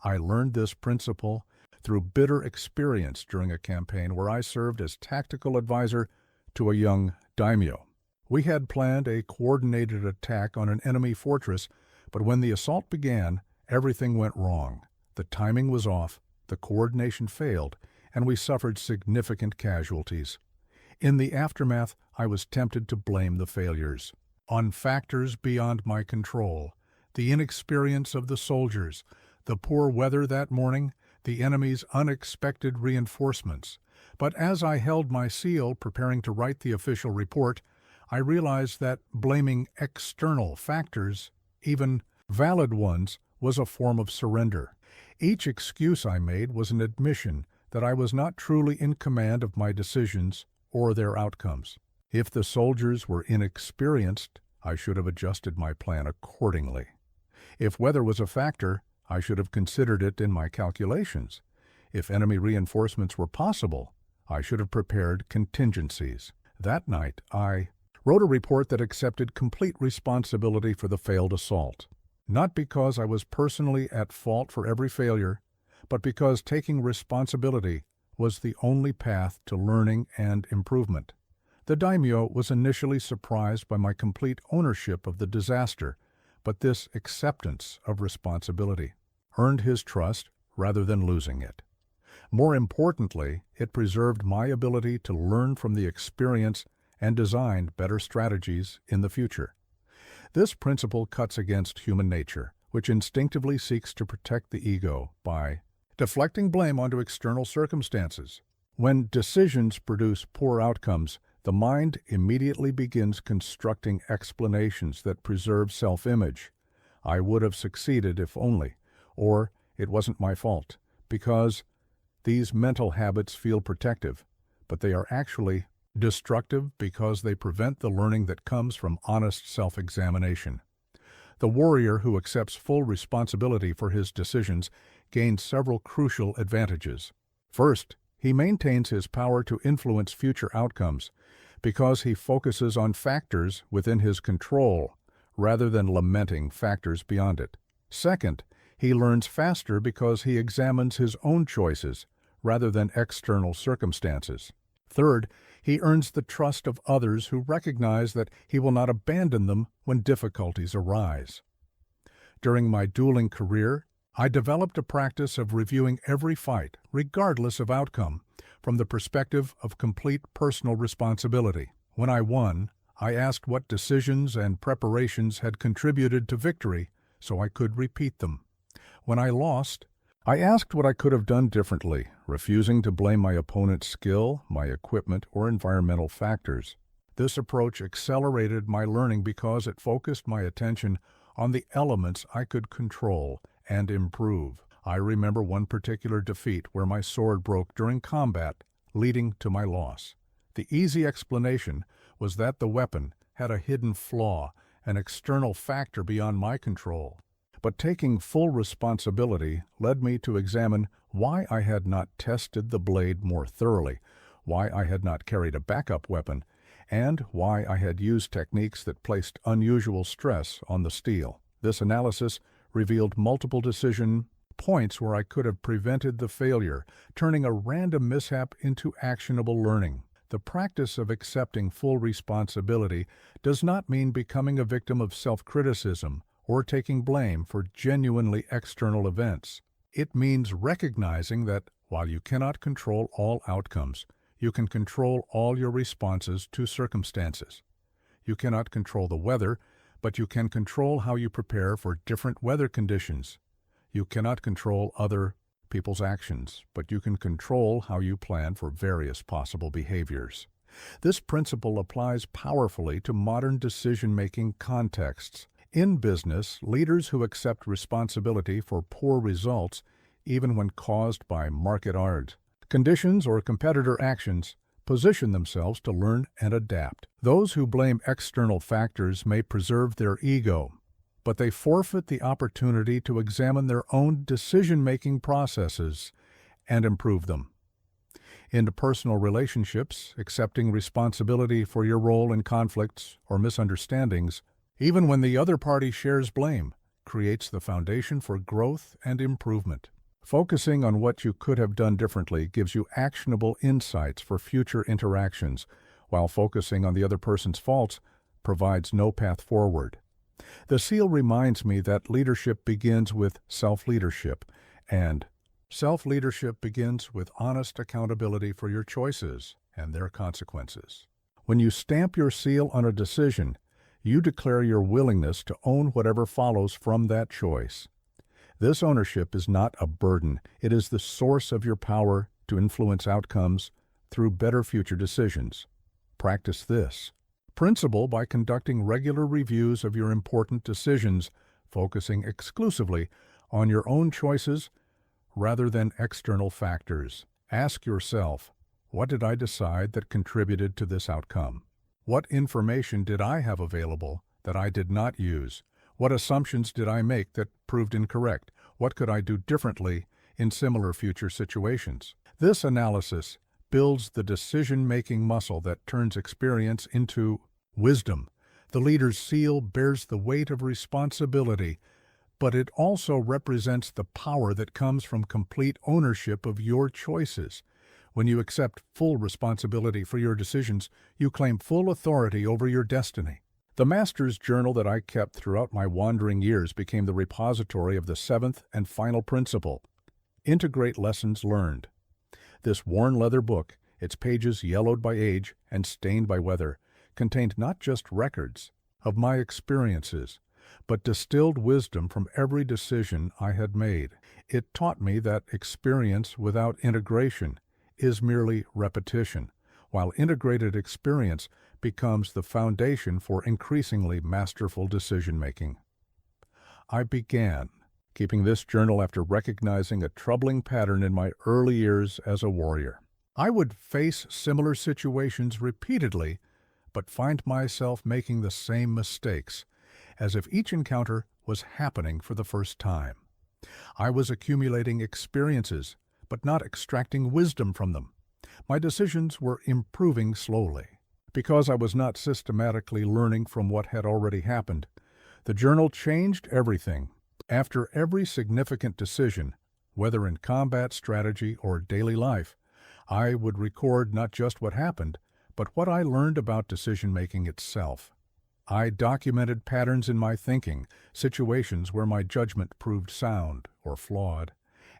I learned this principle through bitter experience during a campaign where I served as tactical advisor to a young daimyo. We had planned a coordinated attack on an enemy fortress, but when the assault began, everything went wrong. The timing was off, the coordination failed, and we suffered significant casualties. In the aftermath, I was tempted to blame the failures on factors beyond my control: the inexperience of the soldiers, the poor weather that morning, the enemy's unexpected reinforcements. But as I held my seal preparing to write the official report, I realized that blaming external factors, even valid ones, was a form of surrender. Each excuse I made was an admission that I was not truly in command of my decisions or their outcomes. If the soldiers were inexperienced, I should have adjusted my plan accordingly. If weather was a factor, I should have considered it in my calculations. If enemy reinforcements were possible, I should have prepared contingencies. That night, I wrote a report that accepted complete responsibility for the failed assault. Not because I was personally at fault for every failure, but because taking responsibility was the only path to learning and improvement. The daimyo was initially surprised by my complete ownership of the disaster, but this acceptance of responsibility earned his trust rather than losing it. More importantly, it preserved my ability to learn from the experience and design better strategies in the future. This principle cuts against human nature, which instinctively seeks to protect the ego by deflecting blame onto external circumstances. When decisions produce poor outcomes, the mind immediately begins constructing explanations that preserve self-image. I would have succeeded if only, or it wasn't my fault, because these mental habits feel protective, but they are actually destructive because they prevent the learning that comes from honest self-examination. The warrior who accepts full responsibility for his decisions gains several crucial advantages. First, he maintains his power to influence future outcomes because he focuses on factors within his control rather than lamenting factors beyond it. Second, he learns faster because he examines his own choices rather than external circumstances. Third, he earns the trust of others who recognize that he will not abandon them when difficulties arise. During my dueling career, I developed a practice of reviewing every fight, regardless of outcome, from the perspective of complete personal responsibility. When I won, I asked what decisions and preparations had contributed to victory so I could repeat them. When I lost, I asked what I could have done differently, refusing to blame my opponent's skill, my equipment, or environmental factors. This approach accelerated my learning because it focused my attention on the elements I could control and improve. I remember one particular defeat where my sword broke during combat, leading to my loss. The easy explanation was that the weapon had a hidden flaw, an external factor beyond my control. But taking full responsibility led me to examine why I had not tested the blade more thoroughly, why I had not carried a backup weapon, and why I had used techniques that placed unusual stress on the steel. This analysis revealed multiple decision points where I could have prevented the failure, turning a random mishap into actionable learning. The practice of accepting full responsibility does not mean becoming a victim of self-criticism or taking blame for genuinely external events. It means recognizing that while you cannot control all outcomes, you can control all your responses to circumstances. You cannot control the weather, but you can control how you prepare for different weather conditions. You cannot control other people's actions, but you can control how you plan for various possible behaviors. This principle applies powerfully to modern decision-making contexts. In business, leaders who accept responsibility for poor results, even when caused by market odds, conditions, or competitor actions, position themselves to learn and adapt. Those who blame external factors may preserve their ego, but they forfeit the opportunity to examine their own decision-making processes and improve them. In personal relationships, accepting responsibility for your role in conflicts or misunderstandings, even when the other party shares blame, creates the foundation for growth and improvement. Focusing on what you could have done differently gives you actionable insights for future interactions, while focusing on the other person's faults provides no path forward. The seal reminds me that leadership begins with self-leadership, and self-leadership begins with honest accountability for your choices and their consequences. When you stamp your seal on a decision, you declare your willingness to own whatever follows from that choice. This ownership is not a burden. It is the source of your power to influence outcomes through better future decisions. Practice this principle by conducting regular reviews of your important decisions, focusing exclusively on your own choices rather than external factors. Ask yourself, what did I decide that contributed to this outcome? What information did I have available that I did not use? What assumptions did I make that proved incorrect? What could I do differently in similar future situations? This analysis builds the decision-making muscle that turns experience into wisdom. The leader's seal bears the weight of responsibility, but it also represents the power that comes from complete ownership of your choices. When you accept full responsibility for your decisions, you claim full authority over your destiny. The master's journal that I kept throughout my wandering years became the repository of the seventh and final principle: integrate lessons learned. This worn leather book, its pages yellowed by age and stained by weather, contained not just records of my experiences, but distilled wisdom from every decision I had made. It taught me that experience without integration is merely repetition, while integrated experience becomes the foundation for increasingly masterful decision-making. I began keeping this journal after recognizing a troubling pattern in my early years as a warrior. I would face similar situations repeatedly, but find myself making the same mistakes, as if each encounter was happening for the first time. I was accumulating experiences, but not extracting wisdom from them. My decisions were improving slowly. Because I was not systematically learning from what had already happened, the journal changed everything. After every significant decision, whether in combat strategy or daily life, I would record not just what happened, but what I learned about decision-making itself. I documented patterns in my thinking, situations where my judgment proved sound or flawed,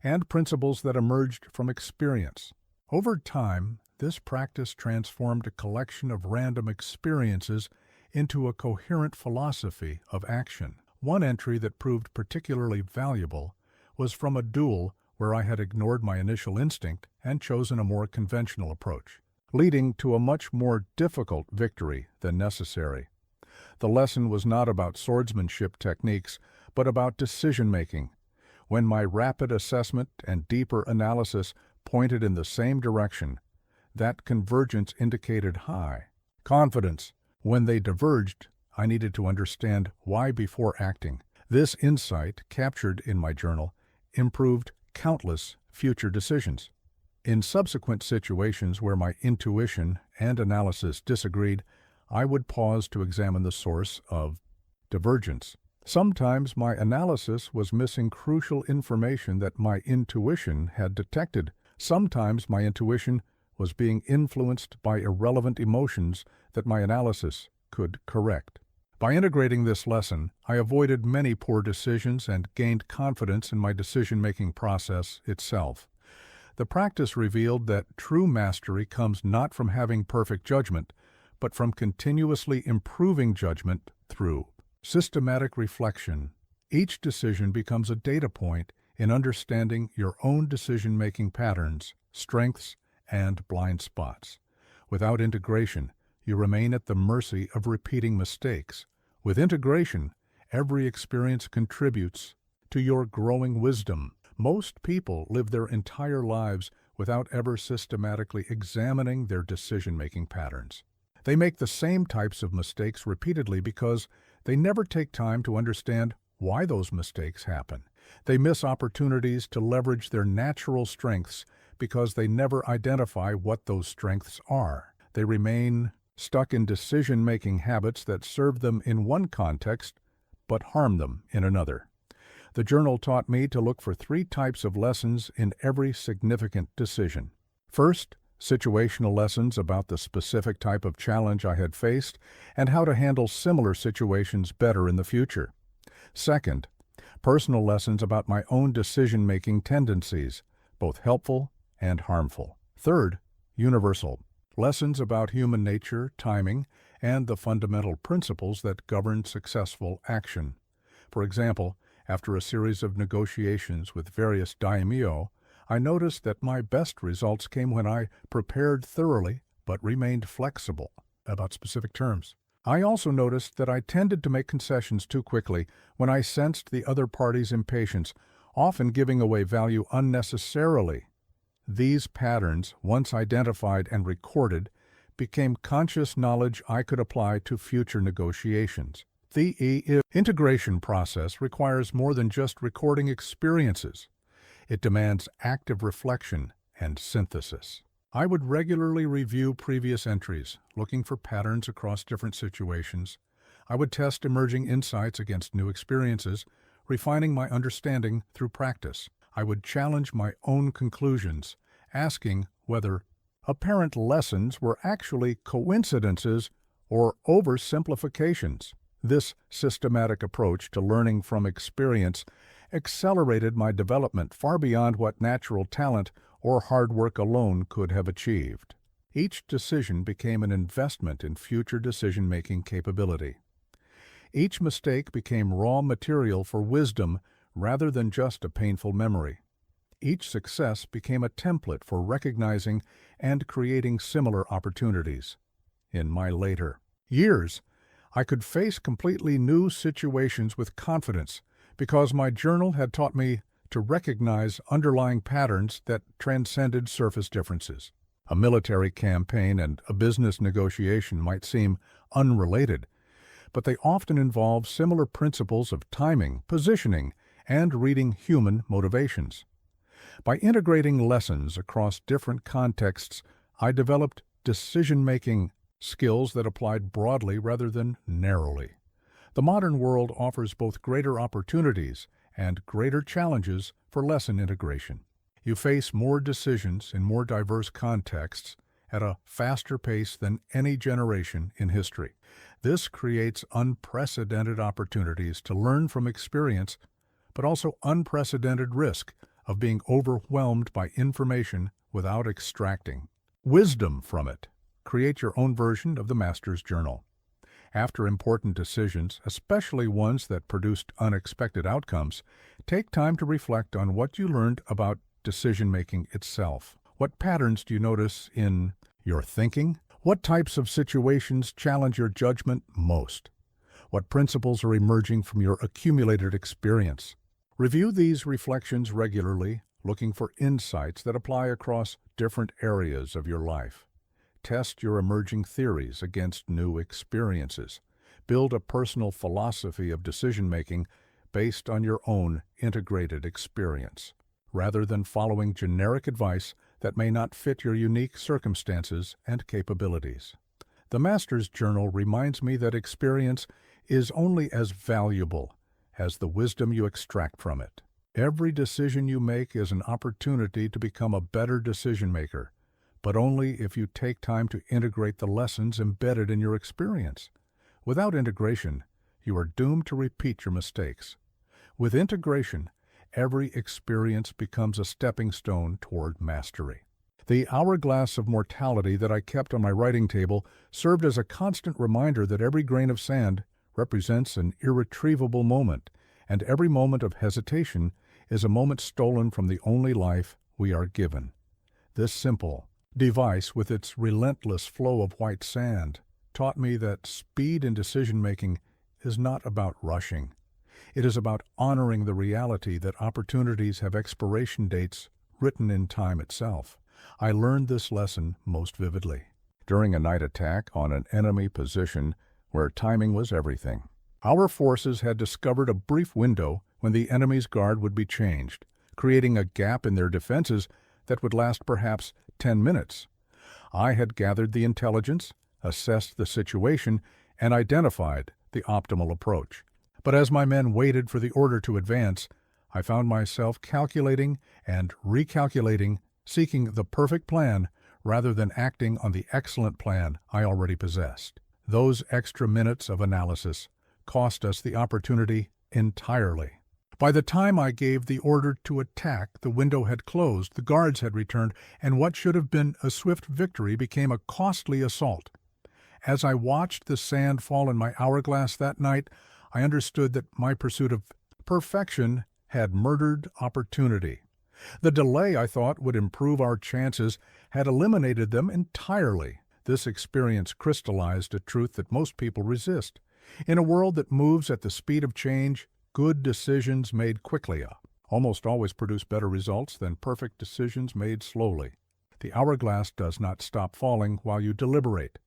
and principles that emerged from experience. Over time, this practice transformed a collection of random experiences into a coherent philosophy of action. One entry that proved particularly valuable was from a duel where I had ignored my initial instinct and chosen a more conventional approach, leading to a much more difficult victory than necessary. The lesson was not about swordsmanship techniques, but about decision-making. When my rapid assessment and deeper analysis pointed in the same direction, that convergence indicated high confidence. When they diverged, I needed to understand why before acting. This insight, captured in my journal, improved countless future decisions. In subsequent situations where my intuition and analysis disagreed, I would pause to examine the source of divergence. Sometimes my analysis was missing crucial information that my intuition had detected. Sometimes my intuition was being influenced by irrelevant emotions that my analysis could correct. By integrating this lesson, I avoided many poor decisions and gained confidence in my decision-making process itself. The practice revealed that true mastery comes not from having perfect judgment, but from continuously improving judgment through systematic reflection. Each decision becomes a data point in understanding your own decision-making patterns, strengths, and blind spots. Without integration, you remain at the mercy of repeating mistakes. With integration, every experience contributes to your growing wisdom. Most people live their entire lives without ever systematically examining their decision-making patterns. They make the same types of mistakes repeatedly because they never take time to understand why those mistakes happen. They miss opportunities to leverage their natural strengths because they never identify what those strengths are. They remain stuck in decision-making habits that serve them in one context but harm them in another. The journal taught me to look for 3 types of lessons in every significant decision. First, situational lessons about the specific type of challenge I had faced and how to handle similar situations better in the future. Second, personal lessons about my own decision-making tendencies, both helpful and harmful. Third, universal lessons about human nature, timing, and the fundamental principles that govern successful action. For example, after a series of negotiations with various daimyo, I noticed that my best results came when I prepared thoroughly but remained flexible about specific terms. I also noticed that I tended to make concessions too quickly when I sensed the other party's impatience, often giving away value unnecessarily. These patterns, once identified and recorded, became conscious knowledge I could apply to future negotiations. The integration process requires more than just recording experiences. It demands active reflection and synthesis. I would regularly review previous entries, looking for patterns across different situations. I would test emerging insights against new experiences, refining my understanding through practice. I would challenge my own conclusions, asking whether apparent lessons were actually coincidences or oversimplifications. This systematic approach to learning from experience accelerated my development far beyond what natural talent or hard work alone could have achieved. Each decision became an investment in future decision-making capability. Each mistake became raw material for wisdom rather than just a painful memory. Each success became a template for recognizing and creating similar opportunities. In my later years, I could face completely new situations with confidence because my journal had taught me to recognize underlying patterns that transcended surface differences. A military campaign and a business negotiation might seem unrelated, but they often involve similar principles of timing, positioning, and reading human motivations. By integrating lessons across different contexts, I developed decision-making skills that applied broadly rather than narrowly. The modern world offers both greater opportunities and greater challenges for lesson integration. You face more decisions in more diverse contexts at a faster pace than any generation in history. This creates unprecedented opportunities to learn from experience, but also unprecedented risk of being overwhelmed by information without extracting wisdom from it. Create your own version of the Master's Journal. After important decisions, especially ones that produced unexpected outcomes, take time to reflect on what you learned about decision-making itself. What patterns do you notice in your thinking? What types of situations challenge your judgment most? What principles are emerging from your accumulated experience? Review these reflections regularly, looking for insights that apply across different areas of your life. Test your emerging theories against new experiences. Build a personal philosophy of decision-making based on your own integrated experience, rather than following generic advice that may not fit your unique circumstances and capabilities. The Master's Journal reminds me that experience is only as valuable as the wisdom you extract from it. Every decision you make is an opportunity to become a better decision-maker, but only if you take time to integrate the lessons embedded in your experience. Without integration, you are doomed to repeat your mistakes. With integration, every experience becomes a stepping stone toward mastery. The hourglass of mortality that I kept on my writing table served as a constant reminder that every grain of sand represents an irretrievable moment, and every moment of hesitation is a moment stolen from the only life we are given. This simple device, with its relentless flow of white sand, taught me that speed in decision-making is not about rushing. It is about honoring the reality that opportunities have expiration dates written in time itself. I learned this lesson most vividly during a night attack on an enemy position where timing was everything. Our forces had discovered a brief window when the enemy's guard would be changed, creating a gap in their defenses that would last perhaps 10 minutes. I had gathered the intelligence, assessed the situation, and identified the optimal approach. But as my men waited for the order to advance, I found myself calculating and recalculating, seeking the perfect plan rather than acting on the excellent plan I already possessed. Those extra minutes of analysis cost us the opportunity entirely. By the time I gave the order to attack, the window had closed, the guards had returned, and what should have been a swift victory became a costly assault. As I watched the sand fall in my hourglass that night, I understood that my pursuit of perfection had murdered opportunity. The delay I thought would improve our chances had eliminated them entirely. This experience crystallized a truth that most people resist. In a world that moves at the speed of change, good decisions made quickly almost always produce better results than perfect decisions made slowly. The hourglass does not stop falling while you deliberate.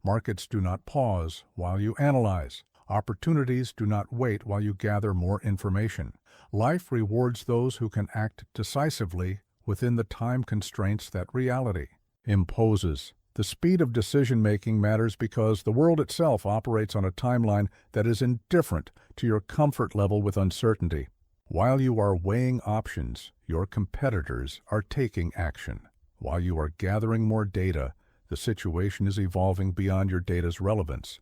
Markets do not pause while you analyze. Opportunities do not wait while you gather more information. Life rewards those who can act decisively within the time constraints that reality imposes. The speed of decision-making matters because the world itself operates on a timeline that is indifferent to your comfort level with uncertainty. While you are weighing options, your competitors are taking action. While you are gathering more data, the situation is evolving beyond your data's relevance.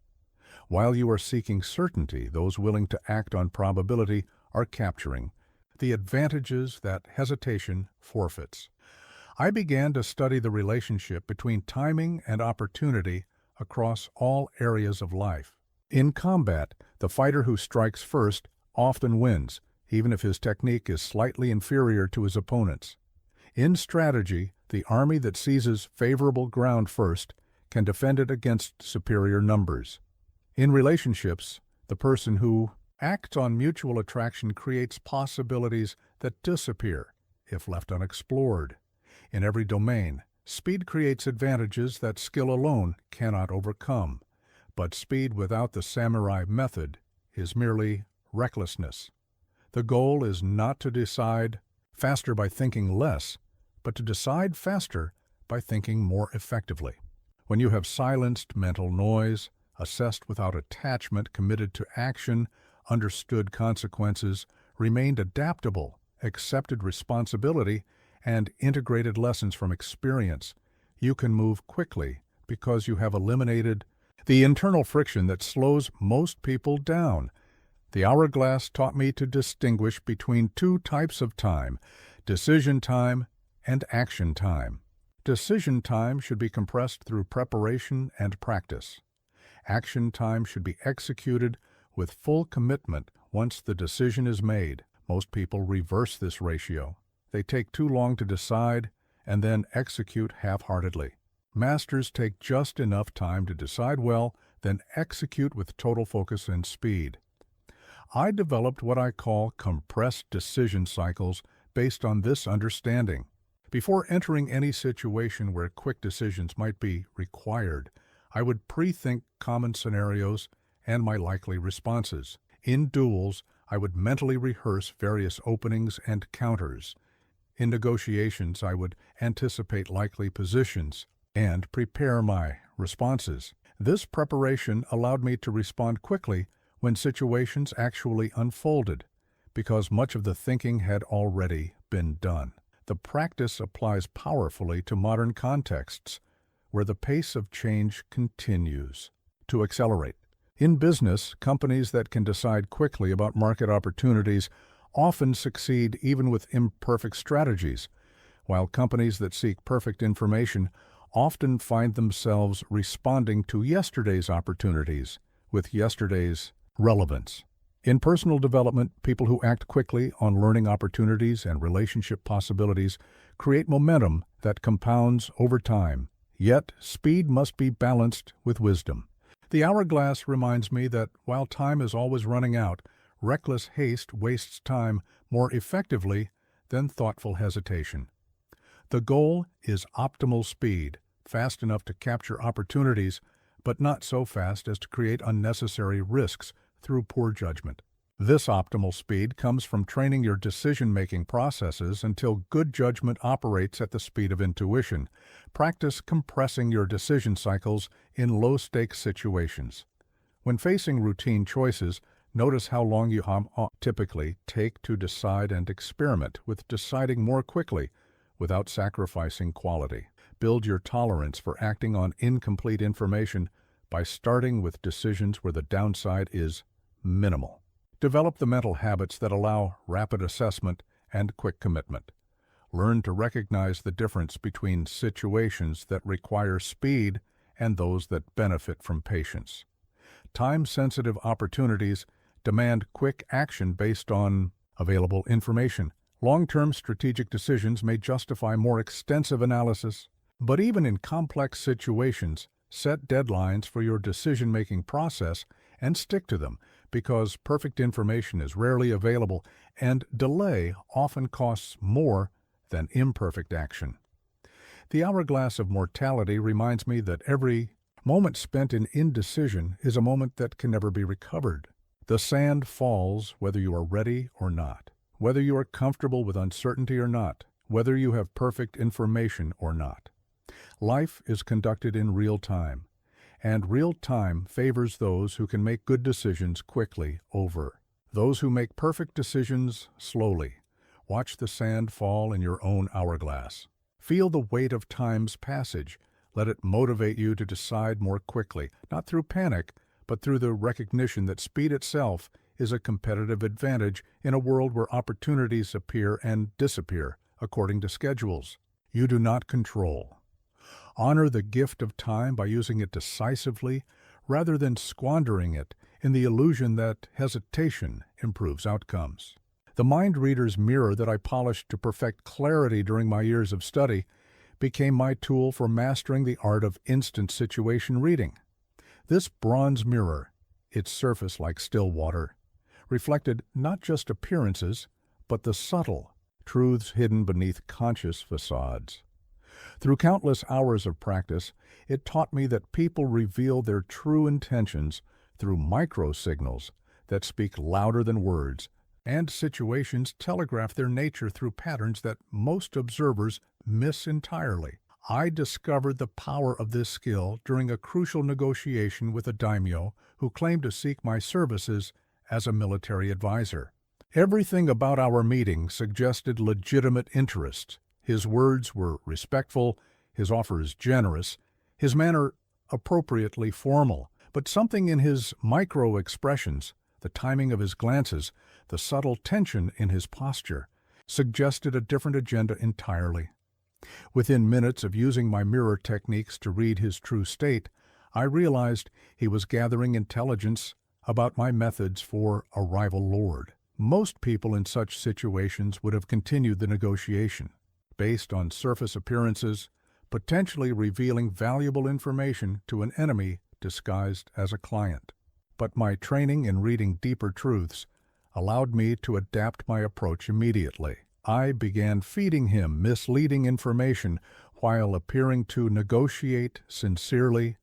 While you are seeking certainty, those willing to act on probability are capturing the advantages that hesitation forfeits. I began to study the relationship between timing and opportunity across all areas of life. In combat, the fighter who strikes first often wins, even if his technique is slightly inferior to his opponent's. In strategy, the army that seizes favorable ground first can defend it against superior numbers. In relationships, the person who acts on mutual attraction creates possibilities that disappear if left unexplored. In every domain, Speed creates advantages that skill alone cannot overcome, but speed without the samurai method is merely recklessness. The goal is not to decide faster by thinking less, but to decide faster by thinking more effectively. When you have silenced mental noise, assessed without attachment, committed to action, understood consequences, remained adaptable, accepted responsibility, and integrated lessons from experience, you can move quickly because you have eliminated the internal friction that slows most people down. The hourglass taught me to distinguish between two types of time: decision time and action time. Decision time should be compressed through preparation and practice. Action time should be executed with full commitment once the decision is made. Most people reverse this ratio. They take too long to decide and then execute half-heartedly. Masters take just enough time to decide well, then execute with total focus and speed. I developed what I call compressed decision cycles based on this understanding. Before entering any situation where quick decisions might be required, I would pre-think common scenarios and my likely responses. In duels, I would mentally rehearse various openings and counters. In negotiations, I would anticipate likely positions and prepare my responses. This preparation allowed me to respond quickly when situations actually unfolded, because much of the thinking had already been done. The practice applies powerfully to modern contexts, where the pace of change continues to accelerate. In business, companies that can decide quickly about market opportunities often succeed even with imperfect strategies, while companies that seek perfect information often find themselves responding to yesterday's opportunities with yesterday's relevance. In personal development, people who act quickly on learning opportunities and relationship possibilities create momentum that compounds over time. Yet, speed must be balanced with wisdom. The hourglass reminds me that while time is always running out, reckless haste wastes time more effectively than thoughtful hesitation. The goal is optimal speed, fast enough to capture opportunities, but not so fast as to create unnecessary risks through poor judgment. This optimal speed comes from training your decision-making processes until good judgment operates at the speed of intuition. Practice compressing your decision cycles in low-stakes situations. When facing routine choices, notice how long you typically take to decide and experiment with deciding more quickly without sacrificing quality. Build your tolerance for acting on incomplete information by starting with decisions where the downside is minimal. Develop the mental habits that allow rapid assessment and quick commitment. Learn to recognize the difference between situations that require speed and those that benefit from patience. Time-sensitive opportunities demand quick action based on available information. Long-term strategic decisions may justify more extensive analysis, but even in complex situations, set deadlines for your decision-making process and stick to them, because perfect information is rarely available and delay often costs more than imperfect action. The hourglass of mortality reminds me that every moment spent in indecision is a moment that can never be recovered. The sand falls whether you are ready or not, whether you are comfortable with uncertainty or not, whether you have perfect information or not. Life is conducted in real time, and real time favors those who can make good decisions quickly over those who make perfect decisions slowly. Watch the sand fall in your own hourglass. Feel the weight of time's passage. Let it motivate you to decide more quickly, not through panic, but through the recognition that speed itself is a competitive advantage in a world where opportunities appear and disappear according to schedules you do not control. Honor the gift of time by using it decisively rather than squandering it in the illusion that hesitation improves outcomes. The mind reader's mirror that I polished to perfect clarity during my years of study became my tool for mastering the art of instant situation reading. This bronze mirror, its surface like still water, reflected not just appearances, but the subtle truths hidden beneath conscious facades. Through countless hours of practice, it taught me that people reveal their true intentions through micro-signals that speak louder than words, and situations telegraph their nature through patterns that most observers miss entirely. I discovered the power of this skill during a crucial negotiation with a daimyo who claimed to seek my services as a military advisor. Everything about our meeting suggested legitimate interest. His words were respectful, his offers generous, his manner appropriately formal, but something in his micro-expressions, the timing of his glances, the subtle tension in his posture, suggested a different agenda entirely. Within minutes of using my mirror techniques to read his true state, I realized he was gathering intelligence about my methods for a rival lord. Most people in such situations would have continued the negotiation, based on surface appearances, potentially revealing valuable information to an enemy disguised as a client. But my training in reading deeper truths allowed me to adapt my approach immediately. I began feeding him misleading information while appearing to negotiate sincerely,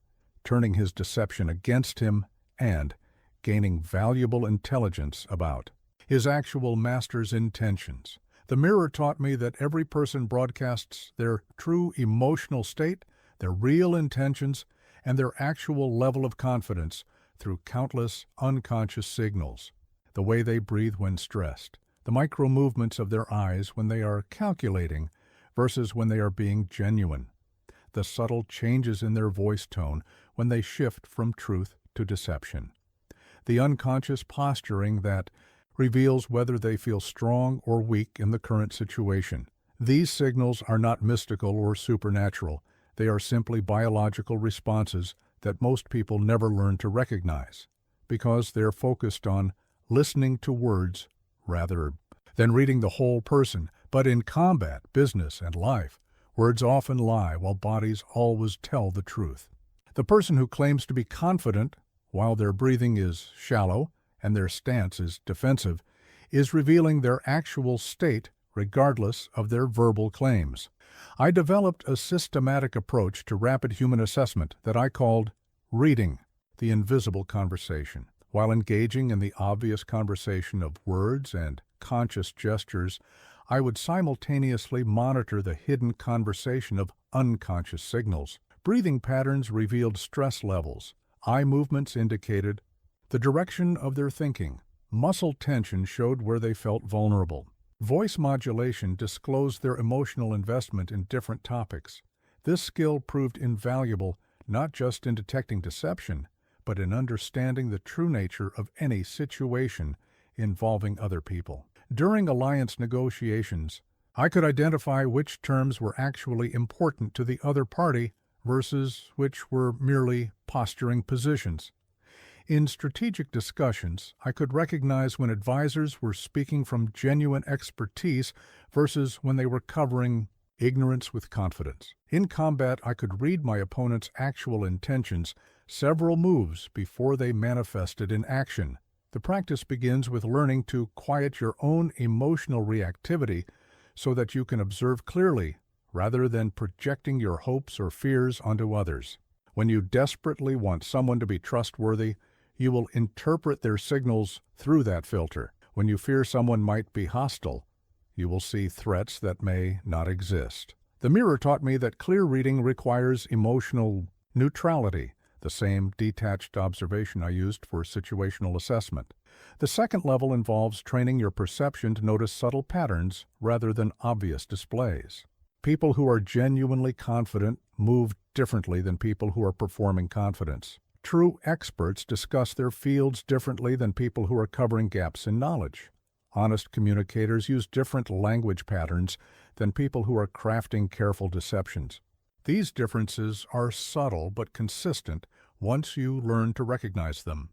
turning his deception against him, and gaining valuable intelligence about his actual master's intentions. The mirror taught me that every person broadcasts their true emotional state, their real intentions, and their actual level of confidence through countless unconscious signals. The way they breathe when stressed, the micro-movements of their eyes when they are calculating versus when they are being genuine, the subtle changes in their voice tone when they shift from truth to deception, the unconscious posturing that reveals whether they feel strong or weak in the current situation. These signals are not mystical or supernatural. They are simply biological responses that most people never learn to recognize, because they're focused on listening to words rather than reading the whole person. But in combat, business, and life, words often lie while bodies always tell the truth. The person who claims to be confident while their breathing is shallow and their stance is defensive is revealing their actual state regardless of their verbal claims. I developed a systematic approach to rapid human assessment that I called reading the invisible conversation. While engaging in the obvious conversation of words and conscious gestures, I would simultaneously monitor the hidden conversation of unconscious signals. Breathing patterns revealed stress levels. Eye movements indicated the direction of their thinking. Muscle tension showed where they felt vulnerable. Voice modulation disclosed their emotional investment in different topics. This skill proved invaluable not just in detecting deception, but in understanding the true nature of any situation involving other people. During alliance negotiations, I could identify which terms were actually important to the other party versus which were merely posturing positions. In strategic discussions, I could recognize when advisors were speaking from genuine expertise versus when they were covering ignorance with confidence. In combat, I could read my opponent's actual intentions several moves before they manifested in action. The practice begins with learning to quiet your own emotional reactivity so that you can observe clearly rather than projecting your hopes or fears onto others. When you desperately want someone to be trustworthy, you will interpret their signals through that filter. When you fear someone might be hostile, you will see threats that may not exist. The mirror taught me that clear reading requires emotional neutrality, the same detached observation I used for situational assessment. The second level involves training your perception to notice subtle patterns rather than obvious displays. People who are genuinely confident move differently than people who are performing confidence. True experts discuss their fields differently than people who are covering gaps in knowledge. Honest communicators use different language patterns than people who are crafting careful deceptions. These differences are subtle but consistent once you learn to recognize them.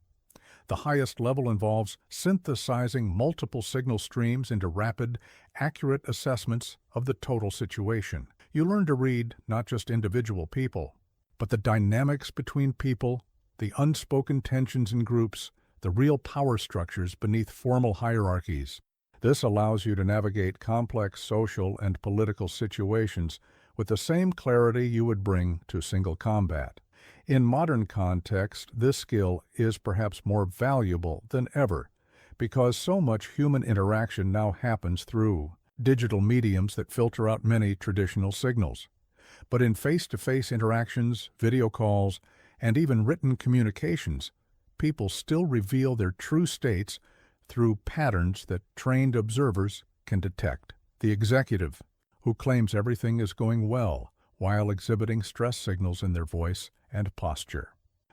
The highest level involves synthesizing multiple signal streams into rapid, accurate assessments of the total situation. You learn to read not just individual people, but the dynamics between people, the unspoken tensions in groups, the real power structures beneath formal hierarchies. This allows you to navigate complex social and political situations with the same clarity you would bring to single combat. In modern context, this skill is perhaps more valuable than ever because so much human interaction now happens through digital mediums that filter out many traditional signals. But in face-to-face interactions, video calls, and even written communications, people still reveal their true states through patterns that trained observers can detect. The executive, who claims everything is going well while exhibiting stress signals in their voice and posture.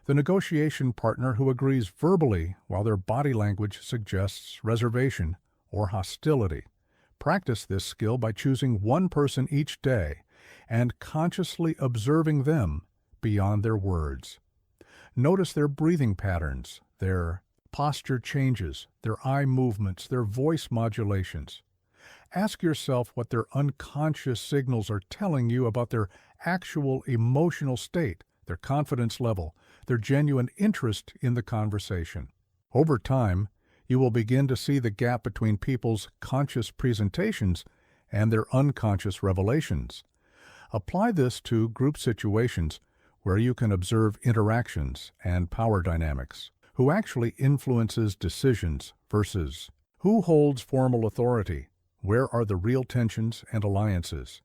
The negotiation partner who agrees verbally while their body language suggests reservation or hostility. Practice this skill by choosing one person each day and consciously observing them beyond their words. Notice their breathing patterns, their posture changes, their eye movements, their voice modulations. Ask yourself what their unconscious signals are telling you about their actual emotional state, their confidence level, their genuine interest in the conversation. Over time, you will begin to see the gap between people's conscious presentations and their unconscious revelations. Apply this to group situations where you can observe interactions and power dynamics. Who actually influences decisions versus who holds formal authority? Where are the real tensions and alliances?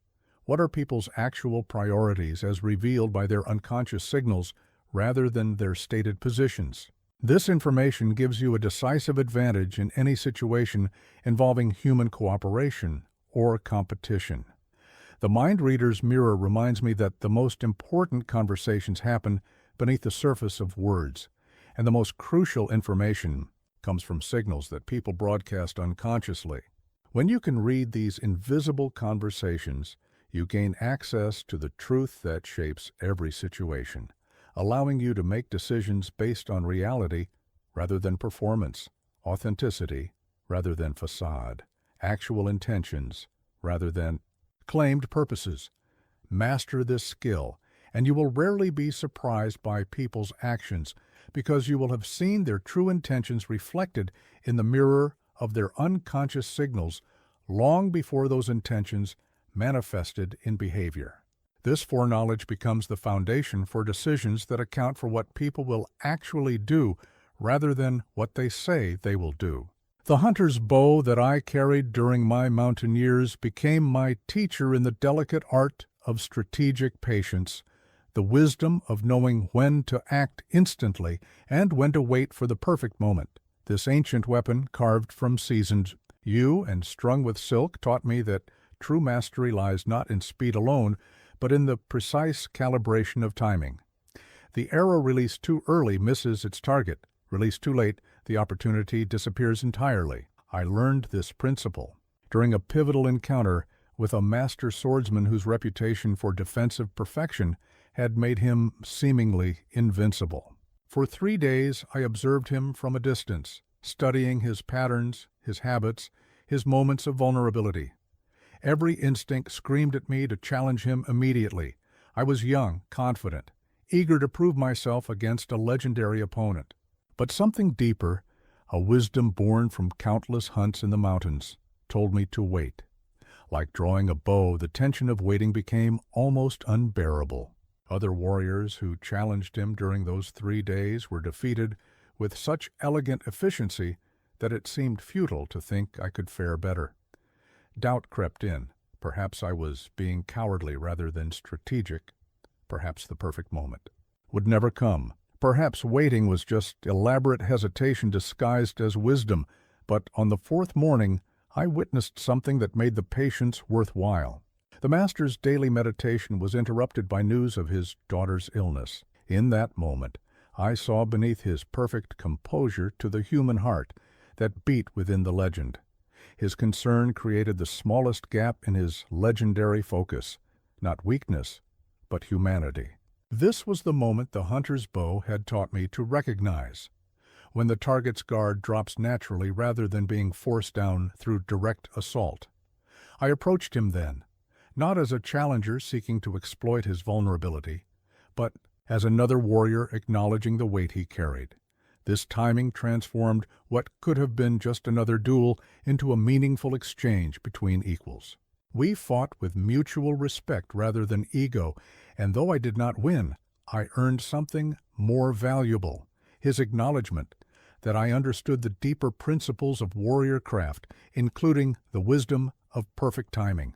What are people's actual priorities as revealed by their unconscious signals rather than their stated positions? This information gives you a decisive advantage in any situation involving human cooperation or competition. The mind reader's mirror reminds me that the most important conversations happen beneath the surface of words, and the most crucial information comes from signals that people broadcast unconsciously. When you can read these invisible conversations, you gain access to the truth that shapes every situation, allowing you to make decisions based on reality rather than performance, authenticity rather than facade, actual intentions rather than claimed purposes. Master this skill, and you will rarely be surprised by people's actions because you will have seen their true intentions reflected in the mirror of their unconscious signals long before those intentions manifested in behavior. This foreknowledge becomes the foundation for decisions that account for what people will actually do rather than what they say they will do. The hunter's bow that I carried during my mountain years became my teacher in the delicate art of strategic patience, the wisdom of knowing when to act instantly and when to wait for the perfect moment. This ancient weapon, carved from seasoned yew and strung with silk, taught me that true mastery lies not in speed alone, but in the precise calibration of timing. The arrow released too early misses its target. Released too late, the opportunity disappears entirely. I learned this principle during a pivotal encounter with a master swordsman whose reputation for defensive perfection had made him seemingly invincible. For 3 days I observed him from a distance, studying his patterns, his habits, his moments of vulnerability. Every instinct screamed at me to challenge him immediately. I was young, confident, eager to prove myself against a legendary opponent. But something deeper, a wisdom born from countless hunts in the mountains, told me to wait. Like drawing a bow, the tension of waiting became almost unbearable. Other warriors who challenged him during those 3 days were defeated with such elegant efficiency that it seemed futile to think I could fare better. Doubt crept in. Perhaps I was being cowardly rather than strategic. Perhaps the perfect moment would never come. Perhaps waiting was just elaborate hesitation disguised as wisdom, but on the 4th morning I witnessed something that made the patience worthwhile. The master's daily meditation was interrupted by news of his daughter's illness. In that moment, I saw beneath his perfect composure to the human heart that beat within the legend. His concern created the smallest gap in his legendary focus, not weakness, but humanity. This was the moment the hunter's bow had taught me to recognize, when the target's guard drops naturally rather than being forced down through direct assault. I approached him then, not as a challenger seeking to exploit his vulnerability, but as another warrior acknowledging the weight he carried. This timing transformed what could have been just another duel into a meaningful exchange between equals. We fought with mutual respect rather than ego, and though I did not win, I earned something more valuable, his acknowledgment that I understood the deeper principles of warrior craft, including the wisdom of perfect timing.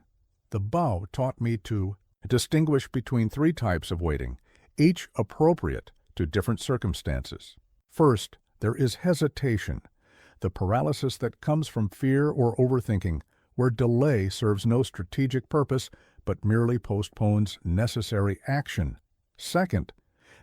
The bow taught me to distinguish between three types of waiting, each appropriate to different circumstances. First, there is hesitation, the paralysis that comes from fear or overthinking, where delay serves no strategic purpose but merely postpones necessary action. Second,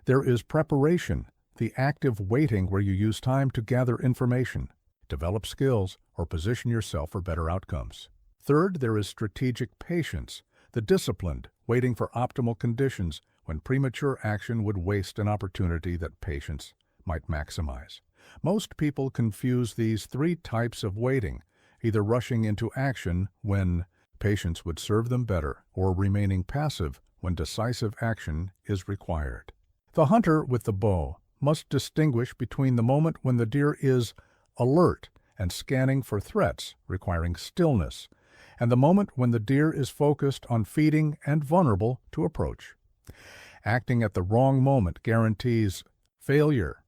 there is preparation, the active waiting where you use time to gather information, develop skills, or position yourself for better outcomes. Third, there is strategic patience, the disciplined, waiting for optimal conditions when premature action would waste an opportunity that patience might maximize. Most people confuse these three types of waiting, either rushing into action when patience would serve them better, or remaining passive when decisive action is required. The hunter with the bow must distinguish between the moment when the deer is alert and scanning for threats, requiring stillness, and the moment when the deer is focused on feeding and vulnerable to approach. Acting at the wrong moment guarantees failure.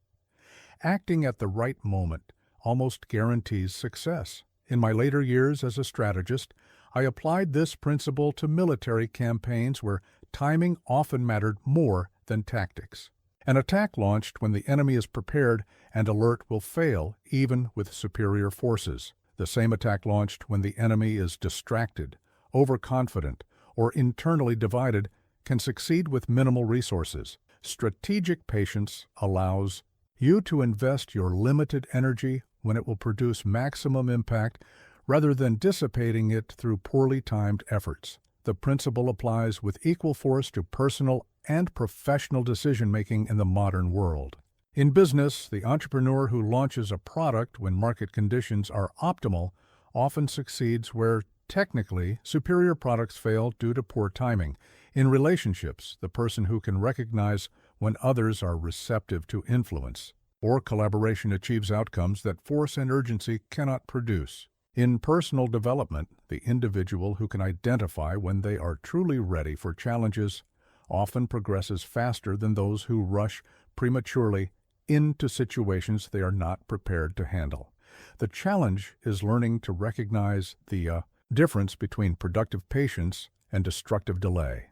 Acting at the right moment almost guarantees success. In my later years as a strategist, I applied this principle to military campaigns where timing often mattered more than tactics. An attack launched when the enemy is prepared and alert will fail even with superior forces. The same attack launched when the enemy is distracted, overconfident, or internally divided can succeed with minimal resources. Strategic patience allows you to invest your limited energy when it will produce maximum impact rather than dissipating it through poorly timed efforts. The principle applies with equal force to personal and professional decision-making in the modern world. In business, the entrepreneur who launches a product when market conditions are optimal often succeeds where technically superior products fail due to poor timing. In relationships, the person who can recognize when others are receptive to influence or collaboration achieves outcomes that force and urgency cannot produce. In personal development, the individual who can identify when they are truly ready for challenges often progresses faster than those who rush prematurely into situations they are not prepared to handle. The challenge is learning to recognize the difference between productive patience and destructive delay.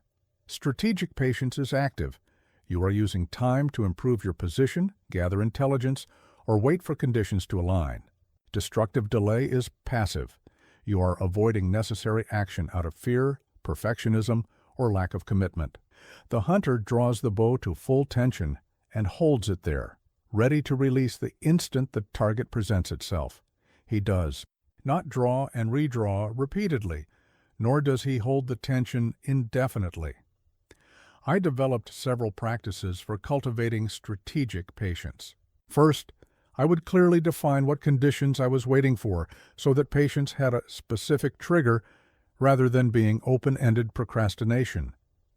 Strategic patience is active. You are using time to improve your position, gather intelligence, or wait for conditions to align. Destructive delay is passive. You are avoiding necessary action out of fear, perfectionism, or lack of commitment. The hunter draws the bow to full tension and holds it there, ready to release the instant the target presents itself. He does not draw and redraw repeatedly, nor does he hold the tension indefinitely. I developed several practices for cultivating strategic patience. First, I would clearly define what conditions I was waiting for so that patience had a specific trigger rather than being open-ended procrastination.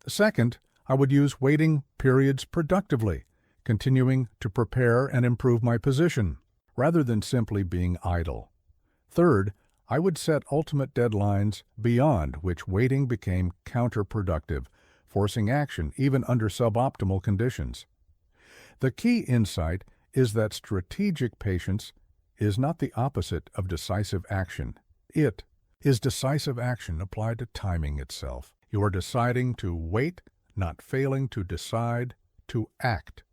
Second, I would use waiting periods productively, continuing to prepare and improve my position, rather than simply being idle. Third, I would set ultimate deadlines beyond which waiting became counterproductive, forcing action even under suboptimal conditions. The key insight is that strategic patience is not the opposite of decisive action. It is decisive action applied to timing itself. You are deciding to wait, not failing to decide to act.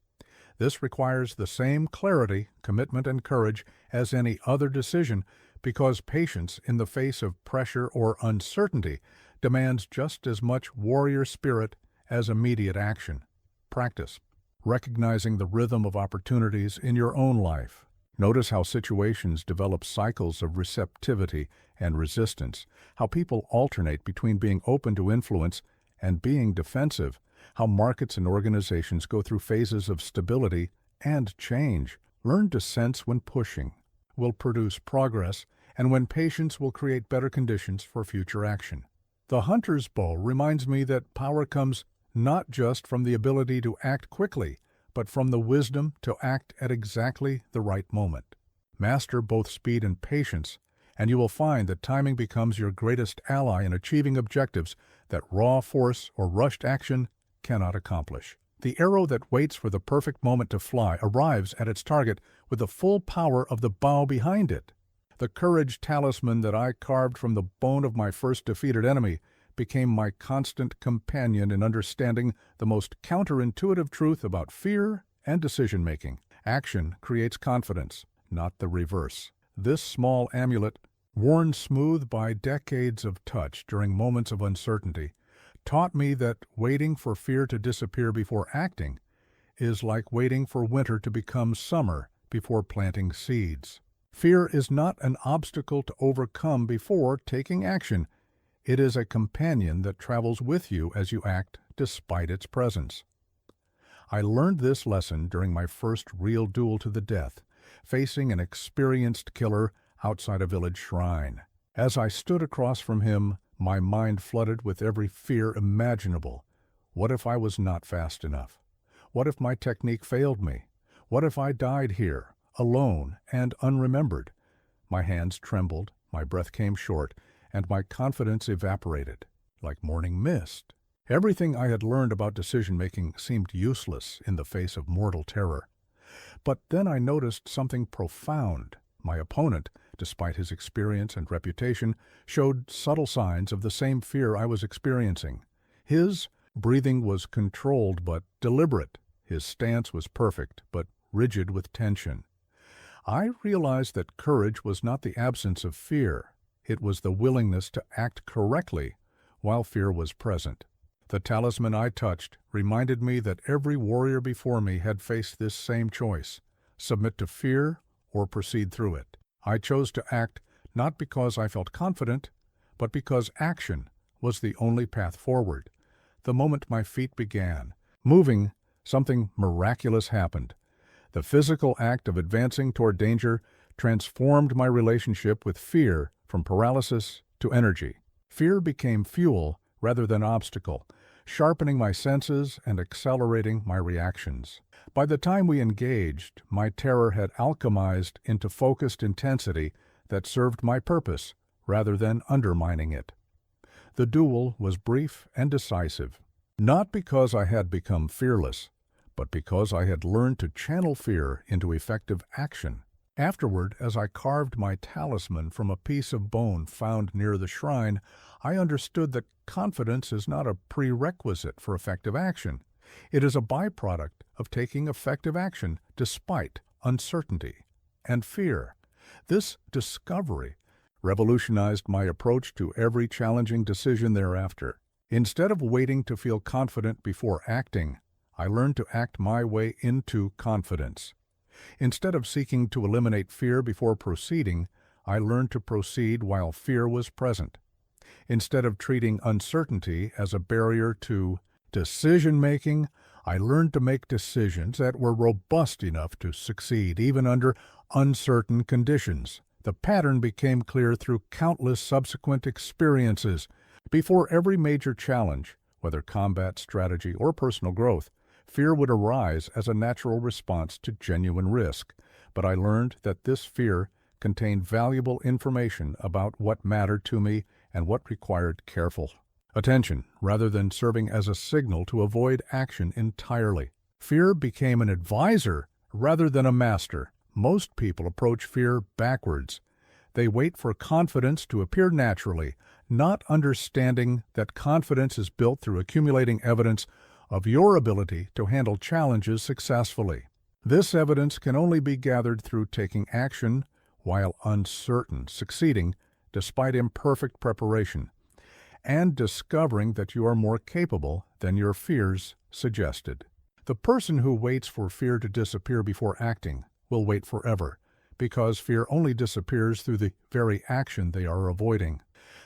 This requires the same clarity, commitment, and courage as any other decision because patience in the face of pressure or uncertainty demands just as much warrior spirit as immediate action. Practice recognizing the rhythm of opportunities in your own life. Notice how situations develop cycles of receptivity and resistance, how people alternate between being open to influence and being defensive, how markets and organizations go through phases of stability and change. Learn to sense when pushing will produce progress and when patience will create better conditions for future action. The hunter's bow reminds me that power comes not just from the ability to act quickly, but from the wisdom to act at exactly the right moment. Master both speed and patience, and you will find that timing becomes your greatest ally in achieving objectives that raw force or rushed action cannot accomplish. The arrow that waits for the perfect moment to fly arrives at its target with the full power of the bow behind it. The courage talisman that I carved from the bone of my first defeated enemy became my constant companion in understanding the most counterintuitive truth about fear and decision-making. Action creates confidence, not the reverse. This small amulet, worn smooth by decades of touch during moments of uncertainty, taught me that waiting for fear to disappear before acting is like waiting for winter to become summer before planting seeds. Fear is not an obstacle to overcome before taking action. It is a companion that travels with you as you act despite its presence. I learned this lesson during my first real duel to the death, facing an experienced killer outside a village shrine. As I stood across from him, my mind flooded with every fear imaginable. What if I was not fast enough? What if my technique failed me? What if I died here, alone and unremembered? My hands trembled, my breath came short, and my confidence evaporated, like morning mist. Everything I had learned about decision-making seemed useless in the face of mortal terror. But then I noticed something profound. My opponent, despite his experience and reputation, showed subtle signs of the same fear I was experiencing. His breathing was controlled but deliberate. His stance was perfect but rigid with tension. I realized that courage was not the absence of fear. It was the willingness to act correctly while fear was present. The talisman I touched reminded me that every warrior before me had faced this same choice: submit to fear or proceed through it. I chose to act not because I felt confident, but because action was the only path forward. The moment my feet began moving, something miraculous happened. The physical act of advancing toward danger transformed my relationship with fear from paralysis to energy. Fear became fuel rather than obstacle, sharpening my senses and accelerating my reactions. By the time we engaged, my terror had alchemized into focused intensity that served my purpose rather than undermining it. The duel was brief and decisive, not because I had become fearless, but because I had learned to channel fear into effective action. Afterward, as I carved my talisman from a piece of bone found near the shrine, I understood that confidence is not a prerequisite for effective action. It is a byproduct of taking effective action despite uncertainty and fear. This discovery revolutionized my approach to every challenging decision thereafter. Instead of waiting to feel confident before acting, I learned to act my way into confidence. Instead of seeking to eliminate fear before proceeding, I learned to proceed while fear was present. Instead of treating uncertainty as a barrier to decision-making, I learned to make decisions that were robust enough to succeed even under uncertain conditions. The pattern became clear through countless subsequent experiences. Before every major challenge, whether combat, strategy, or personal growth, fear would arise as a natural response to genuine risk. But I learned that this fear contained valuable information about what mattered to me and what required careful attention, rather than serving as a signal to avoid action entirely. Fear became an advisor rather than a master. Most people approach fear backwards. They wait for confidence to appear naturally, not understanding that confidence is built through accumulating evidence of your ability to handle challenges successfully. This evidence can only be gathered through taking action while uncertain, succeeding despite imperfect preparation, and discovering that you are more capable than your fears suggested. The person who waits for fear to disappear before acting will wait forever, because fear only disappears through the very action they are avoiding.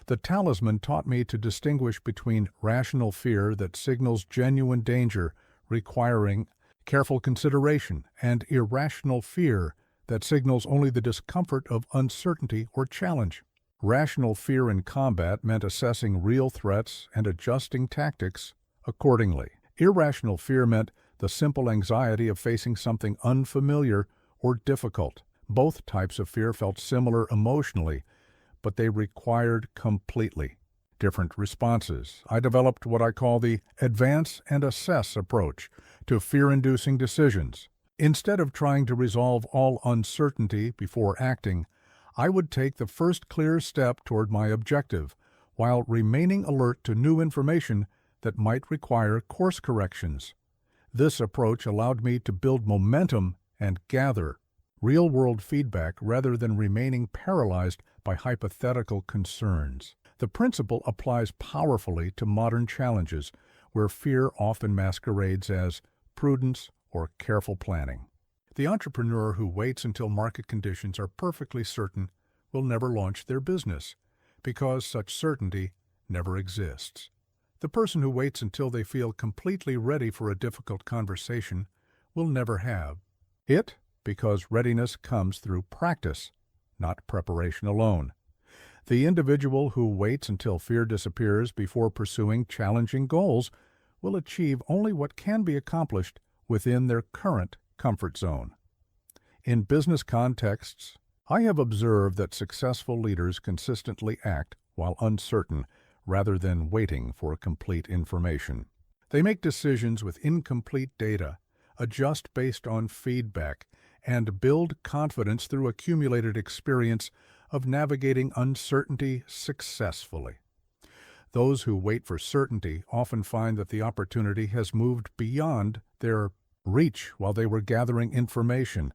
The talisman taught me to distinguish between rational fear that signals genuine danger requiring careful consideration and irrational fear that signals only the discomfort of uncertainty or challenge. Rational fear in combat meant assessing real threats and adjusting tactics accordingly. Irrational fear meant the simple anxiety of facing something unfamiliar or difficult. Both types of fear felt similar emotionally, but they required completely different responses. I developed what I call the advance and assess approach to fear-inducing decisions. Instead of trying to resolve all uncertainty before acting, I would take the first clear step toward my objective, while remaining alert to new information that might require course corrections. This approach allowed me to build momentum and gather real-world feedback rather than remaining paralyzed by hypothetical concerns. The principle applies powerfully to modern challenges where fear often masquerades as prudence or careful planning. The entrepreneur who waits until market conditions are perfectly certain will never launch their business, because such certainty never exists. The person who waits until they feel completely ready for a difficult conversation will never have it, because readiness comes through practice, not preparation alone. The individual who waits until fear disappears before pursuing challenging goals will achieve only what can be accomplished within their current comfort zone. In business contexts, I have observed that successful leaders consistently act while uncertain rather than waiting for complete information. They make decisions with incomplete data, adjust based on feedback, and build confidence through accumulated experience of navigating uncertainty successfully. Those who wait for certainty often find that the opportunity has moved beyond their reach while they were gathering information.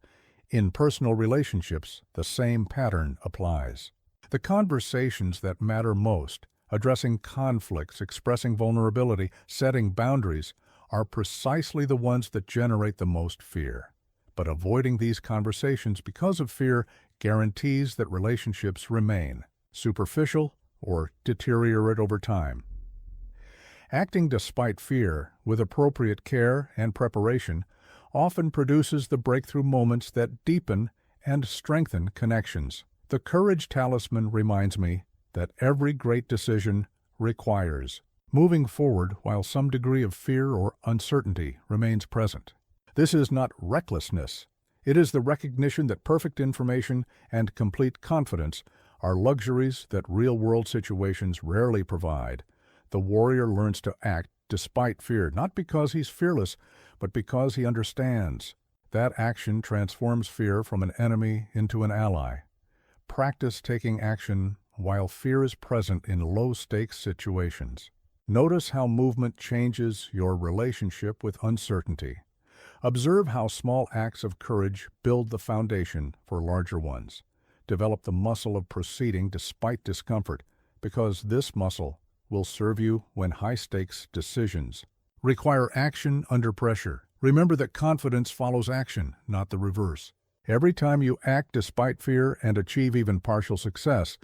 In personal relationships, the same pattern applies. The conversations that matter most, addressing conflicts, expressing vulnerability, setting boundaries, are precisely the ones that generate the most fear. But avoiding these conversations because of fear guarantees that relationships remain superficial or deteriorate over time. Acting despite fear, with appropriate care and preparation, often produces the breakthrough moments that deepen and strengthen connections. The Courage Talisman reminds me that every great decision requires moving forward while some degree of fear or uncertainty remains present. This is not recklessness. It is the recognition that perfect information and complete confidence are luxuries that real-world situations rarely provide. The warrior learns to act despite fear, not because he's fearless, but because he understands. That action transforms fear from an enemy into an ally. Practice taking action while fear is present in low-stakes situations. Notice how movement changes your relationship with uncertainty. Observe how small acts of courage build the foundation for larger ones. Develop the muscle of proceeding despite discomfort, because this muscle will serve you when high-stakes decisions require action under pressure. Remember that confidence follows action, not the reverse. Every time you act despite fear and achieve even partial success,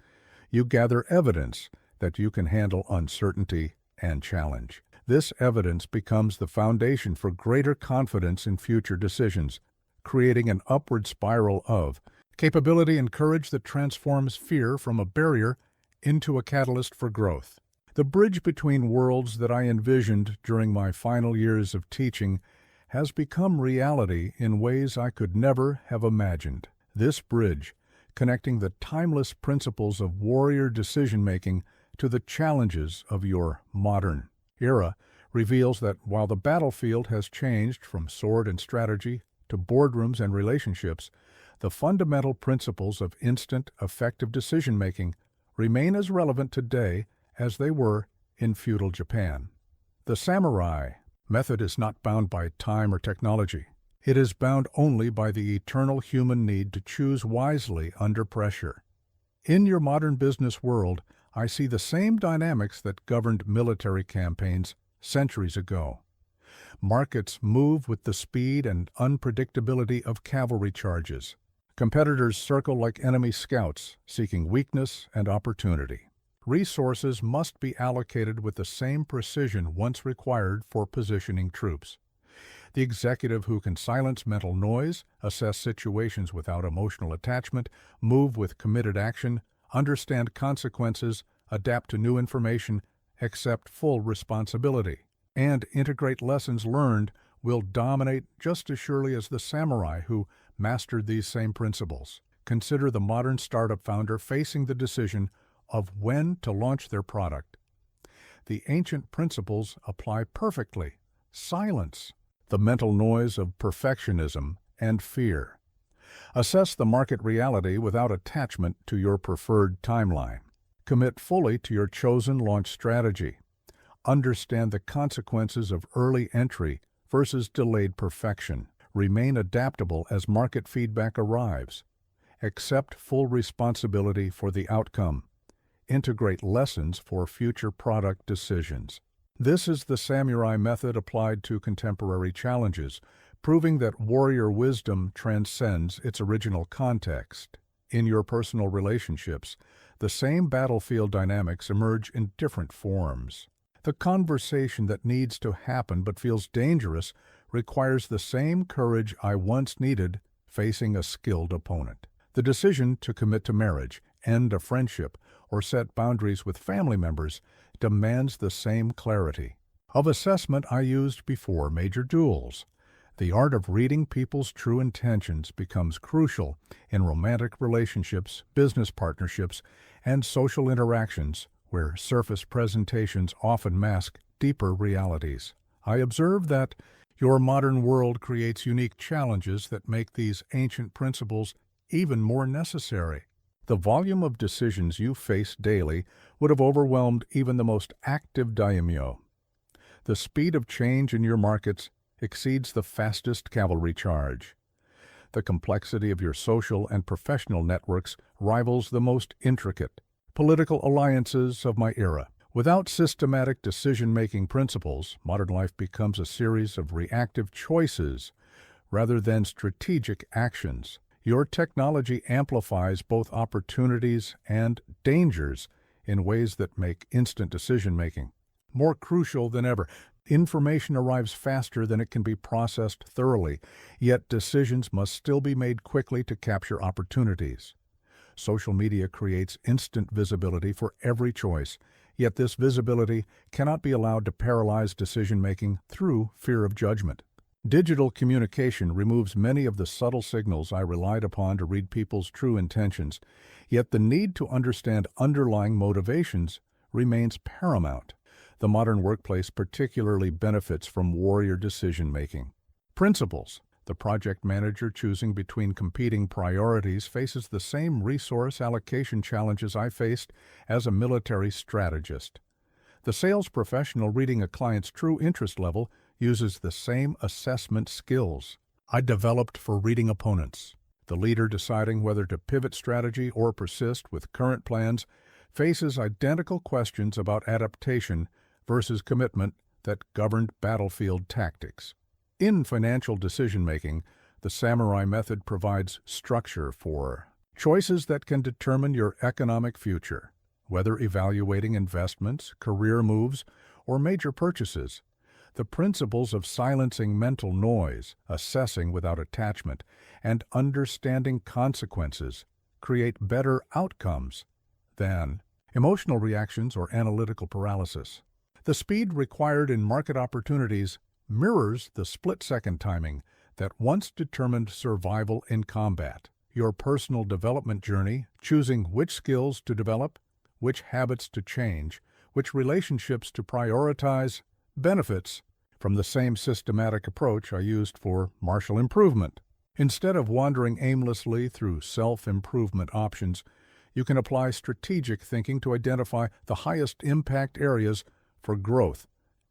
you gather evidence that you can handle uncertainty and challenge. This evidence becomes the foundation for greater confidence in future decisions, creating an upward spiral of capability and courage that transforms fear from a barrier into a catalyst for growth. The bridge between worlds that I envisioned during my final years of teaching has become reality in ways I could never have imagined. This bridge, connecting the timeless principles of warrior decision-making to the challenges of your modern era, reveals that while the battlefield has changed from sword and strategy to boardrooms and relationships, the fundamental principles of instant, effective decision-making remain as relevant today as they were in feudal Japan. The samurai method is not bound by time or technology. It is bound only by the eternal human need to choose wisely under pressure. In your modern business world, I see the same dynamics that governed military campaigns centuries ago. Markets move with the speed and unpredictability of cavalry charges. Competitors circle like enemy scouts, seeking weakness and opportunity. Resources must be allocated with the same precision once required for positioning troops. The executive who can silence mental noise, assess situations without emotional attachment, move with committed action, understand consequences, adapt to new information, accept full responsibility, and integrate lessons learned will dominate just as surely as the samurai who mastered these same principles. consider the modern startup founder facing the decision of when to launch their product. The ancient principles apply perfectly. Silence the mental noise of perfectionism and fear. Assess the market reality without attachment to your preferred timeline. Commit fully to your chosen launch strategy. Understand the consequences of early entry versus delayed perfection. Remain adaptable as market feedback arrives. Accept full responsibility for the outcome. Integrate lessons for future product decisions. This is the samurai method applied to contemporary challenges, proving that warrior wisdom transcends its original context. In your personal relationships, the same battlefield dynamics emerge in different forms. The conversation that needs to happen but feels dangerous requires the same courage I once needed facing a skilled opponent. The decision to commit to marriage, end a friendship, or set boundaries with family members demands the same clarity. Of assessment I used before major duels. The art of reading people's true intentions becomes crucial in romantic relationships, business partnerships, and social interactions where surface presentations often mask deeper realities. I observe that your modern world creates unique challenges that make these ancient principles even more necessary. The volume of decisions you face daily would have overwhelmed even the most active daimyo. The speed of change in your markets exceeds the fastest cavalry charge. The complexity of your social and professional networks rivals the most intricate political alliances of my era. Without systematic decision-making principles, modern life becomes a series of reactive choices rather than strategic actions. Your technology amplifies both opportunities and dangers in ways that make instant decision-making more crucial than ever. Information arrives faster than it can be processed thoroughly, yet decisions must still be made quickly to capture opportunities. Social media creates instant visibility for every choice, yet this visibility cannot be allowed to paralyze decision-making through fear of judgment. Digital communication removes many of the subtle signals I relied upon to read people's true intentions, yet the need to understand underlying motivations remains paramount. The modern workplace particularly benefits from warrior decision-making. Principles. The project manager choosing between competing priorities faces the same resource allocation challenges I faced as a military strategist. The sales professional reading a client's true interest level uses the same assessment skills I developed for reading opponents. The leader deciding whether to pivot strategy or persist with current plans faces identical questions about adaptation versus commitment that governed battlefield tactics. In financial decision-making, the samurai method provides structure for choices that can determine your economic future, whether evaluating investments, career moves, or major purchases. The principles of silencing mental noise, assessing without attachment, and understanding consequences create better outcomes than emotional reactions or analytical paralysis. The speed required in market opportunities mirrors the split-second timing that once determined survival in combat. Your personal development journey, choosing which skills to develop, which habits to change, which relationships to prioritize, benefits from the same systematic approach I used for martial improvement. Instead of wandering aimlessly through self-improvement options, you can apply strategic thinking to identify the highest impact areas for growth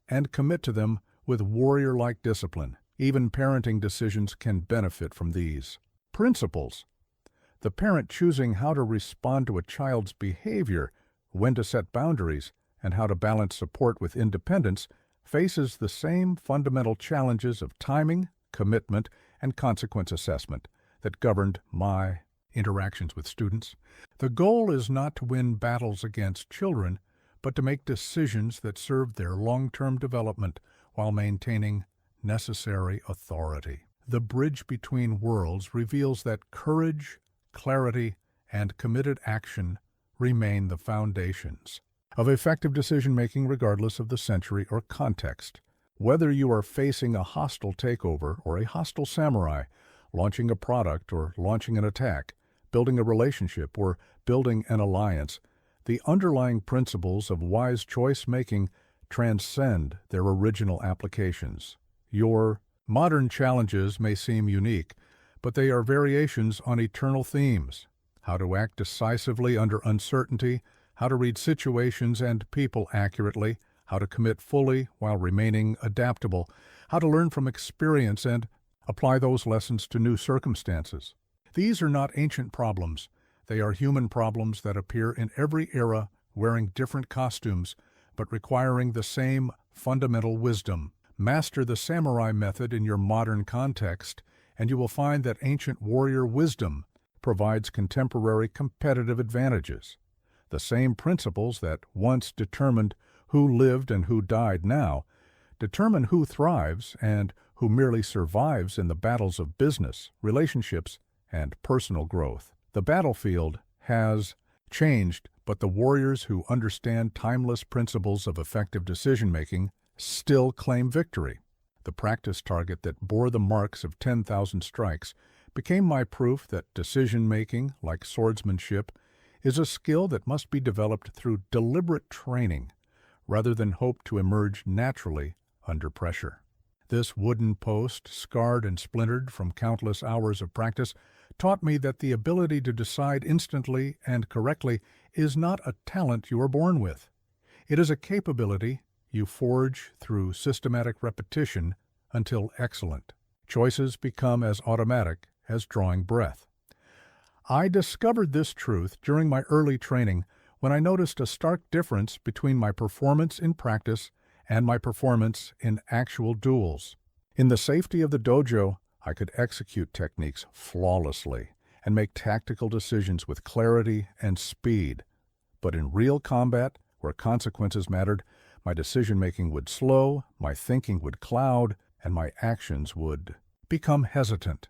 and commit to them with warrior-like discipline. Even parenting decisions can benefit from these principles. The parent choosing how to respond to a child's behavior, when to set boundaries, and how to balance support with independence faces the same fundamental challenges of timing, commitment, and consequence assessment that governed my interactions with students. The goal is not to win battles against children, but to make decisions that serve their long-term development while maintaining necessary authority. The bridge between worlds reveals that courage, clarity, and committed action remain the foundations of effective decision-making regardless of the century or context. Whether you are facing a hostile takeover or a hostile samurai, launching a product or launching an attack, building a relationship, or building an alliance, the underlying principles of wise choice-making transcend their original applications. Your modern challenges may seem unique, but they are variations on eternal themes: how to act decisively under uncertainty, how to read situations and people accurately, how to commit fully while remaining adaptable, how to learn from experience and apply those lessons to new circumstances. These are not ancient problems. They are human problems that appear in every era, wearing different costumes, but requiring the same fundamental wisdom. Master the samurai method in your modern context, and you will find that ancient warrior wisdom provides contemporary competitive advantages. The same principles that once determined who lived and who died now determine who thrives and who merely survives in the battles of business, relationships, and personal growth. The battlefield has changed, but the warriors who understand timeless principles of effective decision-making still claim victory. The practice target that bore the marks of 10,000 strikes became my proof that decision-making, like swordsmanship, is a skill that must be developed through deliberate training rather than hope to emerge naturally under pressure. This wooden post, scarred and splintered from countless hours of practice, taught me that the ability to decide instantly and correctly is not a talent you are born with. It is a capability you forge through systematic repetition until excellent. Choices become as automatic as drawing breath. I discovered this truth during my early training when I noticed a stark difference between my performance in practice and my performance in actual duels. In the safety of the dojo, I could execute techniques flawlessly and make tactical decisions with clarity and speed. But in real combat, where consequences mattered, my decision-making would slow, my thinking would cloud, and my actions would become hesitant.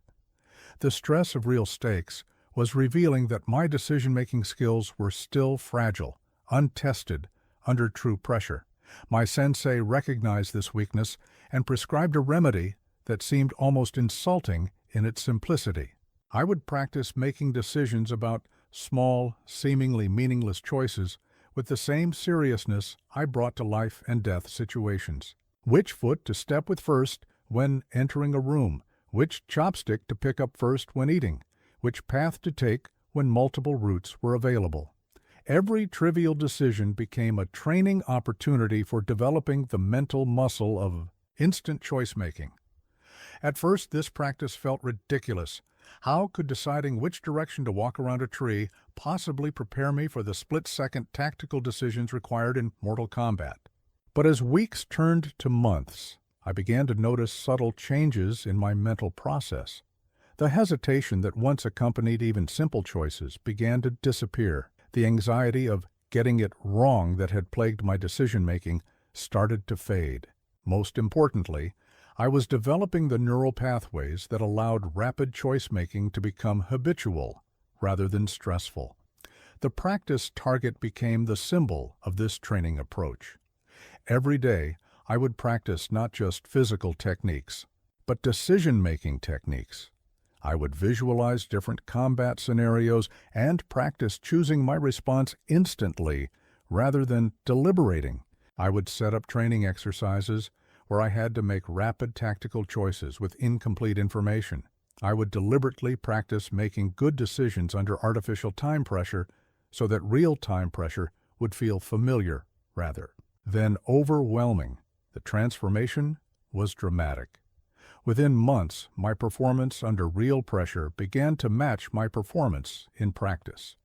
The stress of real stakes was revealing that my decision-making skills were still fragile, untested, under true pressure. My sensei recognized this weakness and prescribed a remedy that seemed almost insulting in its simplicity. I would practice making decisions about small, seemingly meaningless choices with the same seriousness I brought to life and death situations. Which foot to step with first when entering a room, which chopstick to pick up first when eating, which path to take when multiple routes were available. Every trivial decision became a training opportunity for developing the mental muscle of instant choice-making. At first, this practice felt ridiculous. How could deciding which direction to walk around a tree possibly prepare me for the split-second tactical decisions required in Mortal Kombat? But as weeks turned to months, I began to notice subtle changes in my mental process. The hesitation that once accompanied even simple choices began to disappear. The anxiety of getting it wrong that had plagued my decision-making started to fade. Most importantly, I was developing the neural pathways that allowed rapid choice-making to become habitual rather than stressful. The practice target became the symbol of this training approach. Every day, I would practice not just physical techniques, but decision-making techniques. I would visualize different combat scenarios and practice choosing my response instantly rather than deliberating. I would set up training exercises where I had to make rapid tactical choices with incomplete information. I would deliberately practice making good decisions under artificial time pressure so that real-time pressure would feel familiar rather than overwhelming. The transformation was dramatic. Within months, my performance under real pressure began to match my performance in practice.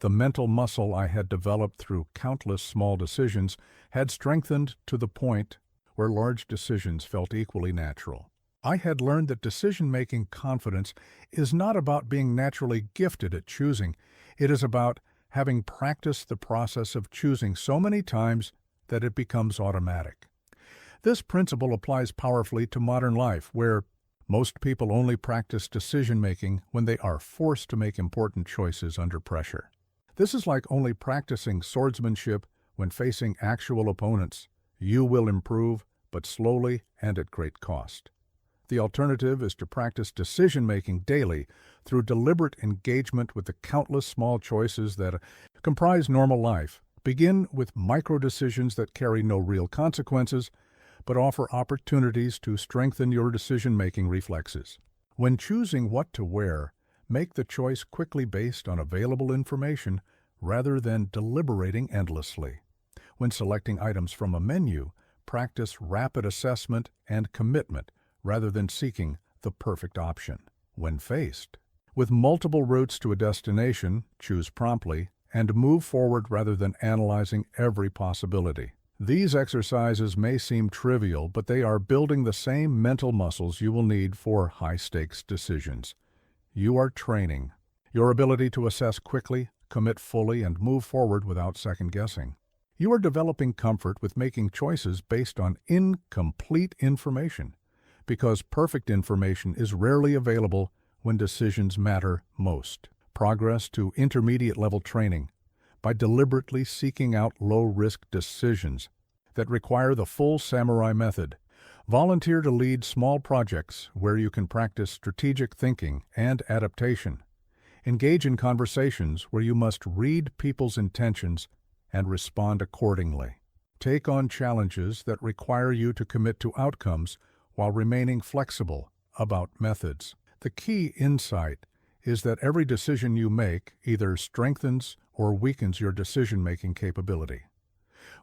The mental muscle I had developed through countless small decisions had strengthened to the point where large decisions felt equally natural. I had learned that decision-making confidence is not about being naturally gifted at choosing. It is about having practiced the process of choosing so many times that it becomes automatic. This principle applies powerfully to modern life, where most people only practice decision-making when they are forced to make important choices under pressure. This is like only practicing swordsmanship when facing actual opponents. You will improve, but slowly and at great cost. The alternative is to practice decision-making daily through deliberate engagement with the countless small choices that comprise normal life. Begin with micro-decisions that carry no real consequences, but offer opportunities to strengthen your decision-making reflexes. When choosing what to wear, make the choice quickly based on available information rather than deliberating endlessly. When selecting items from a menu, practice rapid assessment and commitment rather than seeking the perfect option. When faced with multiple routes to a destination, choose promptly and move forward rather than analyzing every possibility. These exercises may seem trivial, but they are building the same mental muscles you will need for high-stakes decisions. You are training your ability to assess quickly, commit fully, and move forward without second-guessing. You are developing comfort with making choices based on incomplete information, because perfect information is rarely available when decisions matter most. Progress to intermediate-level training by deliberately seeking out low-risk decisions that require the full samurai method. Volunteer to lead small projects where you can practice strategic thinking and adaptation. Engage in conversations where you must read people's intentions and respond accordingly. Take on challenges that require you to commit to outcomes while remaining flexible about methods. The key insight is that every decision you make either strengthens or weakens your decision-making capability.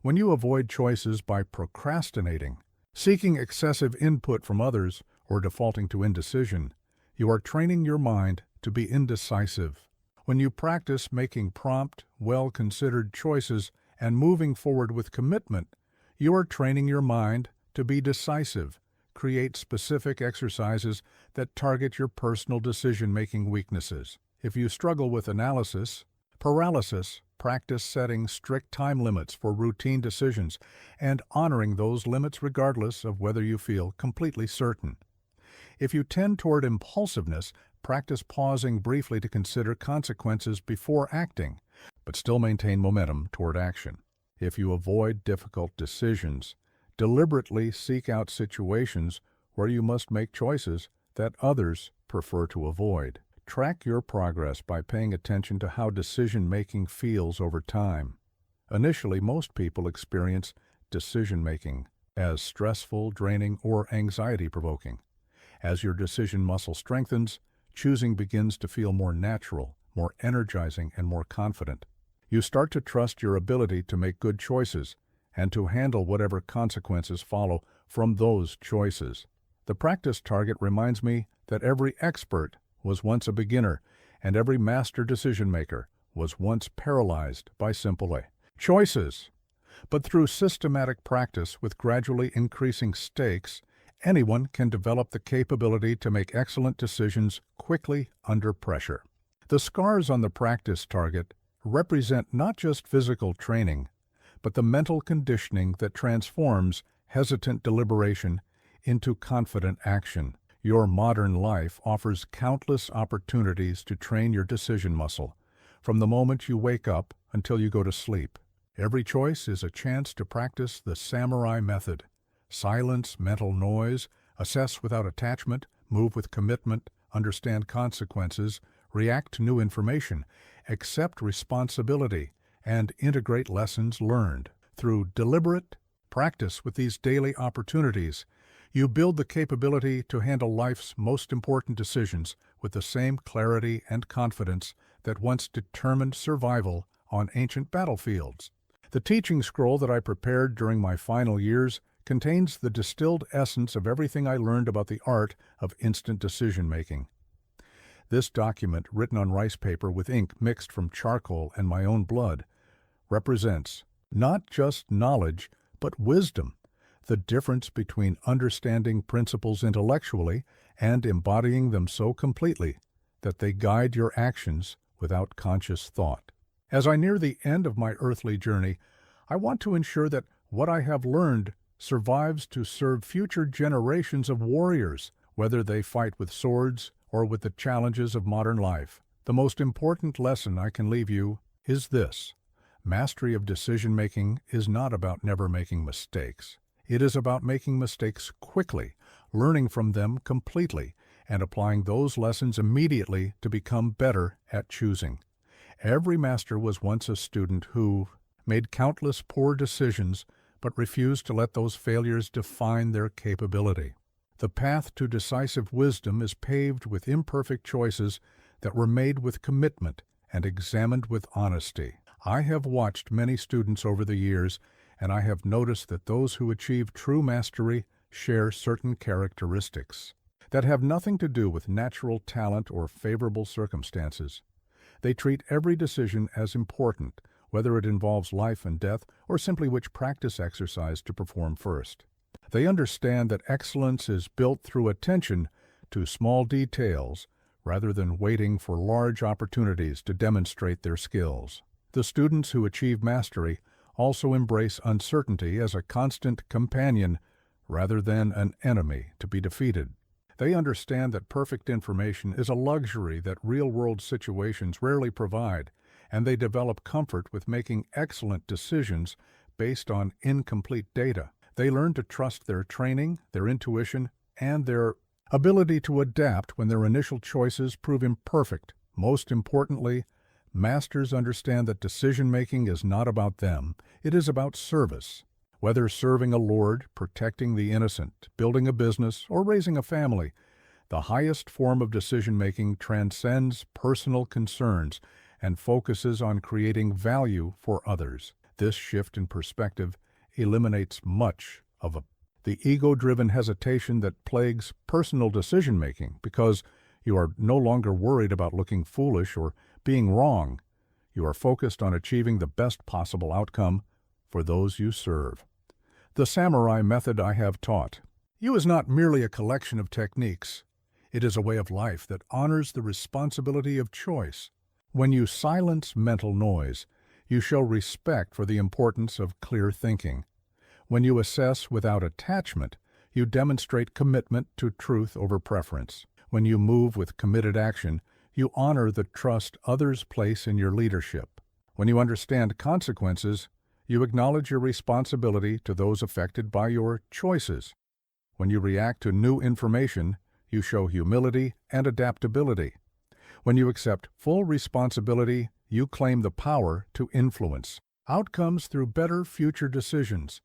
When you avoid choices by procrastinating, seeking excessive input from others, or defaulting to indecision, you are training your mind to be indecisive. When you practice making prompt, well-considered choices and moving forward with commitment, you are training your mind to be decisive. Create specific exercises that target your personal decision-making weaknesses. If you struggle with analysis paralysis, practice setting strict time limits for routine decisions and honoring those limits regardless of whether you feel completely certain. If you tend toward impulsiveness, practice pausing briefly to consider consequences before acting, but still maintain momentum toward action. If you avoid difficult decisions, deliberately seek out situations where you must make choices that others prefer to avoid. Track your progress by paying attention to how decision-making feels over time. Initially, most people experience decision-making as stressful, draining, or anxiety-provoking. As your decision muscle strengthens, choosing begins to feel more natural, more energizing, and more confident. You start to trust your ability to make good choices and to handle whatever consequences follow from those choices. The practice target reminds me that every expert was once a beginner, and every master decision-maker was once paralyzed by simple choices. But through systematic practice with gradually increasing stakes, anyone can develop the capability to make excellent decisions quickly under pressure. The scars on the practice target represent not just physical training, but the mental conditioning that transforms hesitant deliberation into confident action. Your modern life offers countless opportunities to train your decision muscle, from the moment you wake up until you go to sleep. Every choice is a chance to practice the samurai method. Silence mental noise, assess without attachment, move with commitment, understand consequences, react to new information, accept responsibility, and integrate lessons learned. Through deliberate practice with these daily opportunities, you build the capability to handle life's most important decisions with the same clarity and confidence that once determined survival on ancient battlefields. The teaching scroll that I prepared during my final years contains the distilled essence of everything I learned about the art of instant decision-making. This document, written on rice paper with ink mixed from charcoal and my own blood, represents not just knowledge, but wisdom, the difference between understanding principles intellectually and embodying them so completely that they guide your actions without conscious thought. As I near the end of my earthly journey, I want to ensure that what I have learned survives to serve future generations of warriors, whether they fight with swords or with the challenges of modern life. The most important lesson I can leave you is this: mastery of decision-making is not about never making mistakes. It is about making mistakes quickly, learning from them completely and applying those lessons immediately to become better at choosing. Every master was once a student who made countless poor decisions but refused to let those failures define their capability. The path to decisive wisdom is paved with imperfect choices that were made with commitment and examined with honesty. I have watched many students over the years, and I have noticed that those who achieve true mastery share certain characteristics that have nothing to do with natural talent or favorable circumstances. They treat every decision as important, whether it involves life and death or simply which practice exercise to perform first. They understand that excellence is built through attention to small details rather than waiting for large opportunities to demonstrate their skills. The students who achieve mastery also embrace uncertainty as a constant companion rather than an enemy to be defeated. They understand that perfect information is a luxury that real-world situations rarely provide, and they develop comfort with making excellent decisions based on incomplete data. They learn to trust their training, their intuition, and their ability to adapt when their initial choices prove imperfect. Most importantly, masters understand that decision-making is not about them, it is about service. Whether serving a lord, protecting the innocent, building a business, or raising a family, the highest form of decision-making transcends personal concerns and focuses on creating value for others. This shift in perspective eliminates much of the ego-driven hesitation that plagues personal decision-making because you are no longer worried about looking foolish or being wrong. You are focused on achieving the best possible outcome for those you serve. The samurai method I have taught you is not merely a collection of techniques. It is a way of life that honors the responsibility of choice. When you silence mental noise, you show respect for the importance of clear thinking. When you assess without attachment, you demonstrate commitment to truth over preference. When you move with committed action, you honor the trust others place in your leadership. When you understand consequences, you acknowledge your responsibility to those affected by your choices. When you react to new information, you show humility and adaptability. When you accept full responsibility, you claim the power to influence outcomes through better future decisions.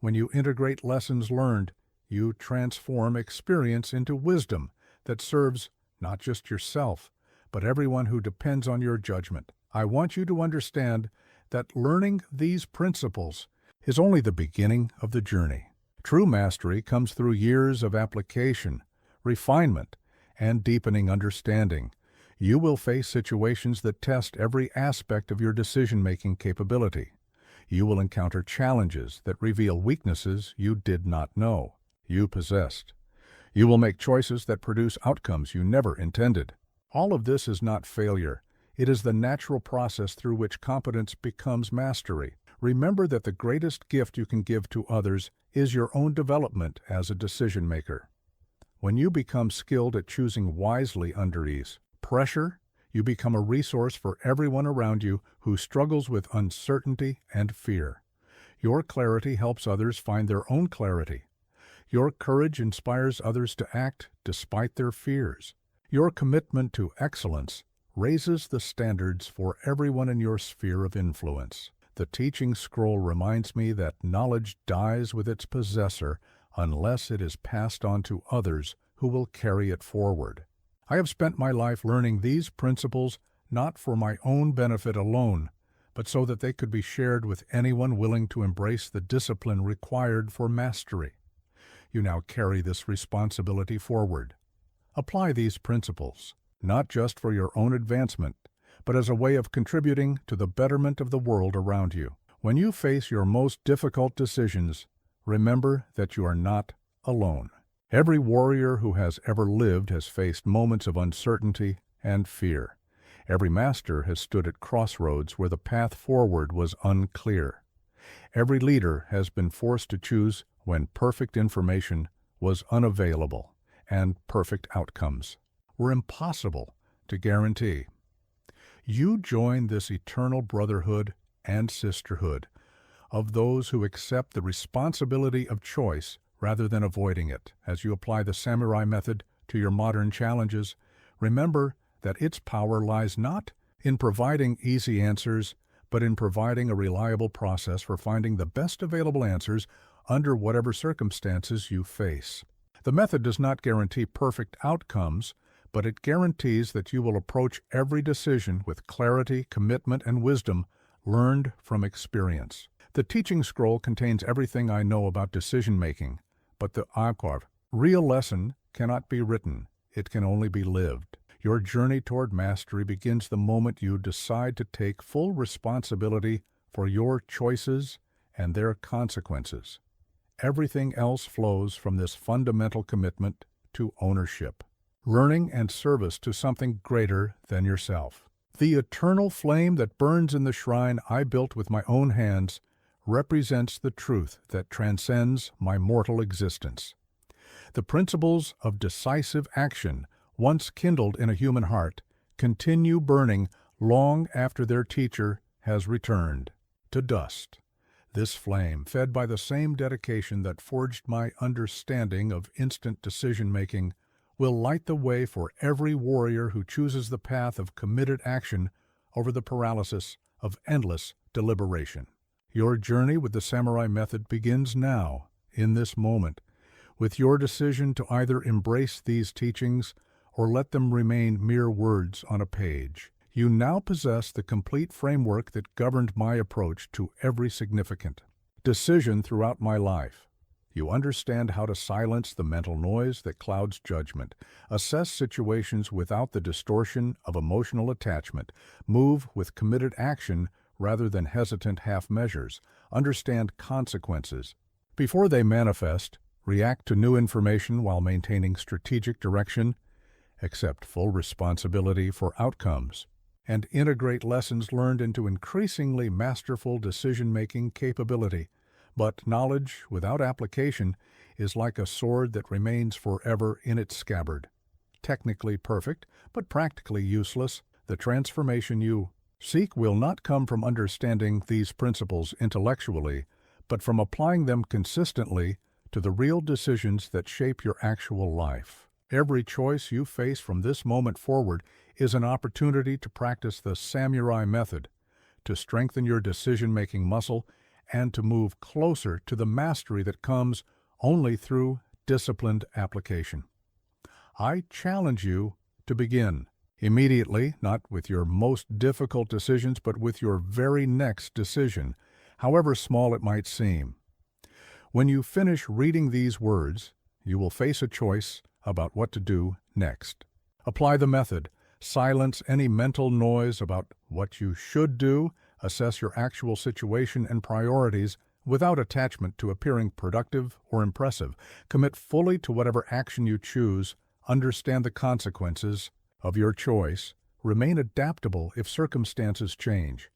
When you integrate lessons learned, you transform experience into wisdom that serves not just yourself, but everyone who depends on your judgment. I want you to understand that learning these principles is only the beginning of the journey. True mastery comes through years of application, refinement, and deepening understanding. You will face situations that test every aspect of your decision-making capability. You will encounter challenges that reveal weaknesses you did not know you possessed. You will make choices that produce outcomes you never intended. All of this is not failure. It is the natural process through which competence becomes mastery. Remember that the greatest gift you can give to others is your own development as a decision maker. When you become skilled at choosing wisely under pressure, you become a resource for everyone around you who struggles with uncertainty and fear. Your clarity helps others find their own clarity. Your courage inspires others to act despite their fears. Your commitment to excellence raises the standards for everyone in your sphere of influence. The teaching scroll reminds me that knowledge dies with its possessor unless it is passed on to others who will carry it forward. I have spent my life learning these principles not for my own benefit alone, but so that they could be shared with anyone willing to embrace the discipline required for mastery. You now carry this responsibility forward. Apply these principles, not just for your own advancement, but as a way of contributing to the betterment of the world around you. When you face your most difficult decisions, remember that you are not alone. Every warrior who has ever lived has faced moments of uncertainty and fear. Every master has stood at crossroads where the path forward was unclear. Every leader has been forced to choose when perfect information was unavailable and perfect outcomes were impossible to guarantee. You join this eternal brotherhood and sisterhood of those who accept the responsibility of choice rather than avoiding it. As you apply the samurai method to your modern challenges, remember that its power lies not in providing easy answers, but in providing a reliable process for finding the best available answers under whatever circumstances you face. The method does not guarantee perfect outcomes, but it guarantees that you will approach every decision with clarity, commitment, and wisdom learned from experience. The teaching scroll contains everything I know about decision-making, but the real lesson cannot be written. It can only be lived. Your journey toward mastery begins the moment you decide to take full responsibility for your choices and their consequences. Everything else flows from this fundamental commitment to ownership, learning and service to something greater than yourself. The eternal flame that burns in the shrine I built with my own hands represents the truth that transcends my mortal existence. The principles of decisive action, once kindled in a human heart, continue burning long after their teacher has returned to dust. This flame, fed by the same dedication that forged my understanding of instant decision-making, will light the way for every warrior who chooses the path of committed action over the paralysis of endless deliberation. Your journey with the samurai method begins now, in this moment, with your decision to either embrace these teachings or let them remain mere words on a page. You now possess the complete framework that governed my approach to every significant decision throughout my life. You understand how to silence the mental noise that clouds judgment, assess situations without the distortion of emotional attachment, move with committed action rather than hesitant half measures, understand consequences before they manifest, react to new information while maintaining strategic direction, accept full responsibility for outcomes, and integrate lessons learned into increasingly masterful decision-making capability. But knowledge without application is like a sword that remains forever in its scabbard. Technically perfect, but practically useless, the transformation you seek will not come from understanding these principles intellectually, but from applying them consistently to the real decisions that shape your actual life. Every choice you face from this moment forward is an opportunity to practice the samurai method, to strengthen your decision-making muscle, and to move closer to the mastery that comes only through disciplined application. I challenge you to begin immediately, not with your most difficult decisions, but with your very next decision, however small it might seem. When you finish reading these words, you will face a choice about what to do next. Apply the method. Silence any mental noise about what you should do. Assess your actual situation and priorities without attachment to appearing productive or impressive. Commit fully to whatever action you choose. Understand the consequences of your choice. Remain adaptable if circumstances change.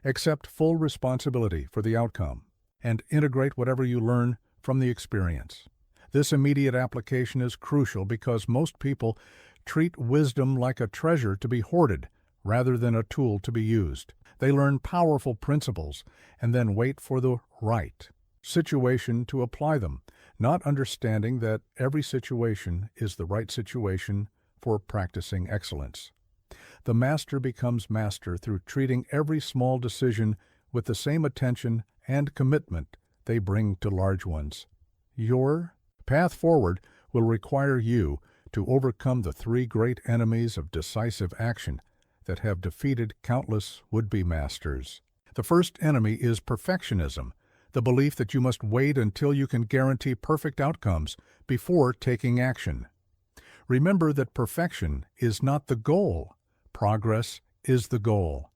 Accept full responsibility for the outcome, and integrate whatever you learn from the experience. This immediate application is crucial because most people treat wisdom like a treasure to be hoarded rather than a tool to be used. They learn powerful principles and then wait for the right situation to apply them, not understanding that every situation is the right situation for practicing excellence. The master becomes master through treating every small decision with the same attention and commitment they bring to large ones. Your path forward will require you to overcome the three great enemies of decisive action that have defeated countless would-be masters. The first enemy is perfectionism, the belief that you must wait until you can guarantee perfect outcomes before taking action. Remember that perfection is not the goal. Progress is the goal.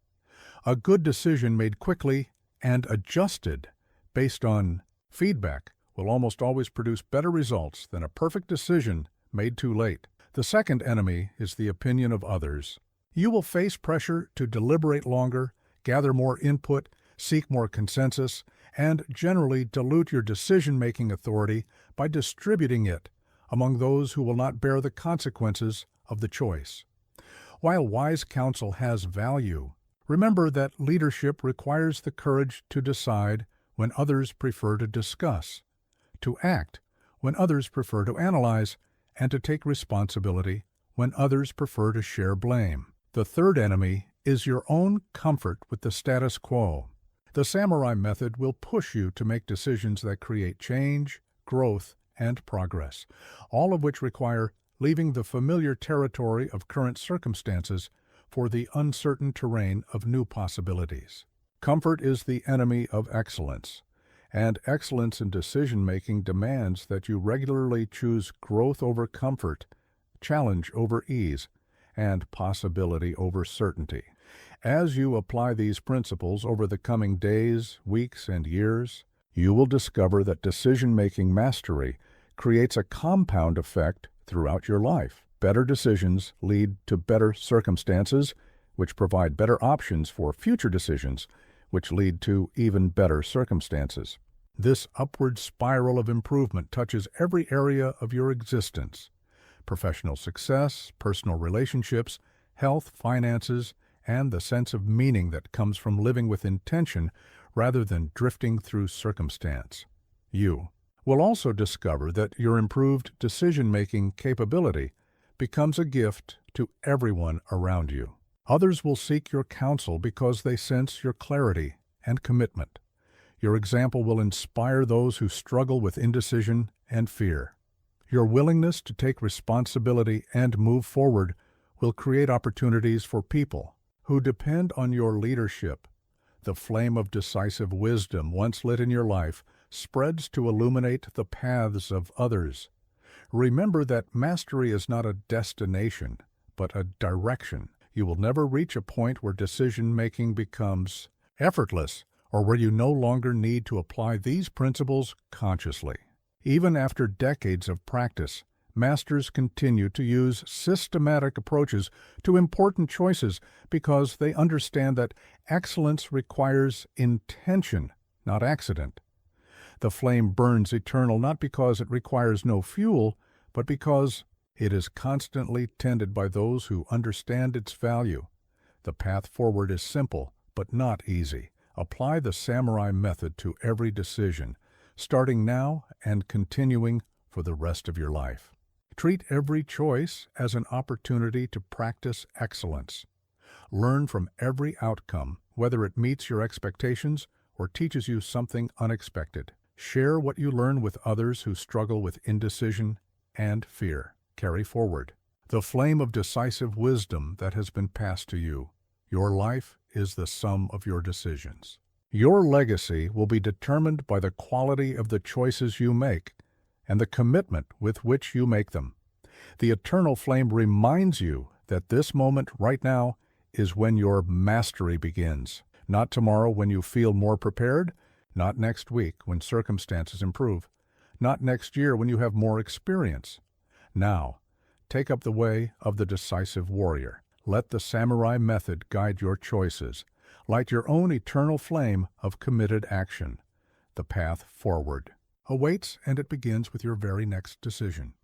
A good decision made quickly and adjusted based on feedback will almost always produce better results than a perfect decision made too late. The second enemy is the opinion of others. You will face pressure to deliberate longer, gather more input, seek more consensus, and generally dilute your decision-making authority by distributing it among those who will not bear the consequences of the choice. While wise counsel has value, remember that leadership requires the courage to decide when others prefer to discuss, to act when others prefer to analyze, and to take responsibility when others prefer to share blame. The third enemy is your own comfort with the status quo. The samurai method will push you to make decisions that create change, growth, and progress, all of which require leaving the familiar territory of current circumstances for the uncertain terrain of new possibilities. Comfort is the enemy of excellence, and excellence in decision-making demands that you regularly choose growth over comfort, challenge over ease, and possibility over certainty. As you apply these principles over the coming days, weeks, and years, you will discover that decision-making mastery creates a compound effect throughout your life. Better decisions lead to better circumstances, which provide better options for future decisions, which lead to even better circumstances. This upward spiral of improvement touches every area of your existence: professional success, personal relationships, health, finances, and the sense of meaning that comes from living with intention rather than drifting through circumstance. You will also discover that your improved decision-making capability becomes a gift to everyone around you. Others will seek your counsel because they sense your clarity and commitment. Your example will inspire those who struggle with indecision and fear. Your willingness to take responsibility and move forward will create opportunities for people who depend on your leadership. The flame of decisive wisdom once lit in your life spreads to illuminate the paths of others. Remember that mastery is not a destination, but a direction. You will never reach a point where decision-making becomes effortless or where you no longer need to apply these principles consciously. Even after decades of practice, masters continue to use systematic approaches to important choices because they understand that excellence requires intention, not accident. The flame burns eternal not because it requires no fuel, but because it is constantly tended by those who understand its value. The path forward is simple, but not easy. Apply the samurai method to every decision, starting now and continuing for the rest of your life. Treat every choice as an opportunity to practice excellence. Learn from every outcome, whether it meets your expectations or teaches you something unexpected. Share what you learn with others who struggle with indecision and fear. Carry forward the flame of decisive wisdom that has been passed to you. Your life is the sum of your decisions. Your legacy will be determined by the quality of the choices you make and the commitment with which you make them. The eternal flame reminds you that this moment right now is when your mastery begins. Not tomorrow when you feel more prepared, not next week when circumstances improve, not next year when you have more experience. Now, take up the way of the decisive warrior. Let the samurai method guide your choices. Light your own eternal flame of committed action. The path forward awaits, and it begins with your very next decision.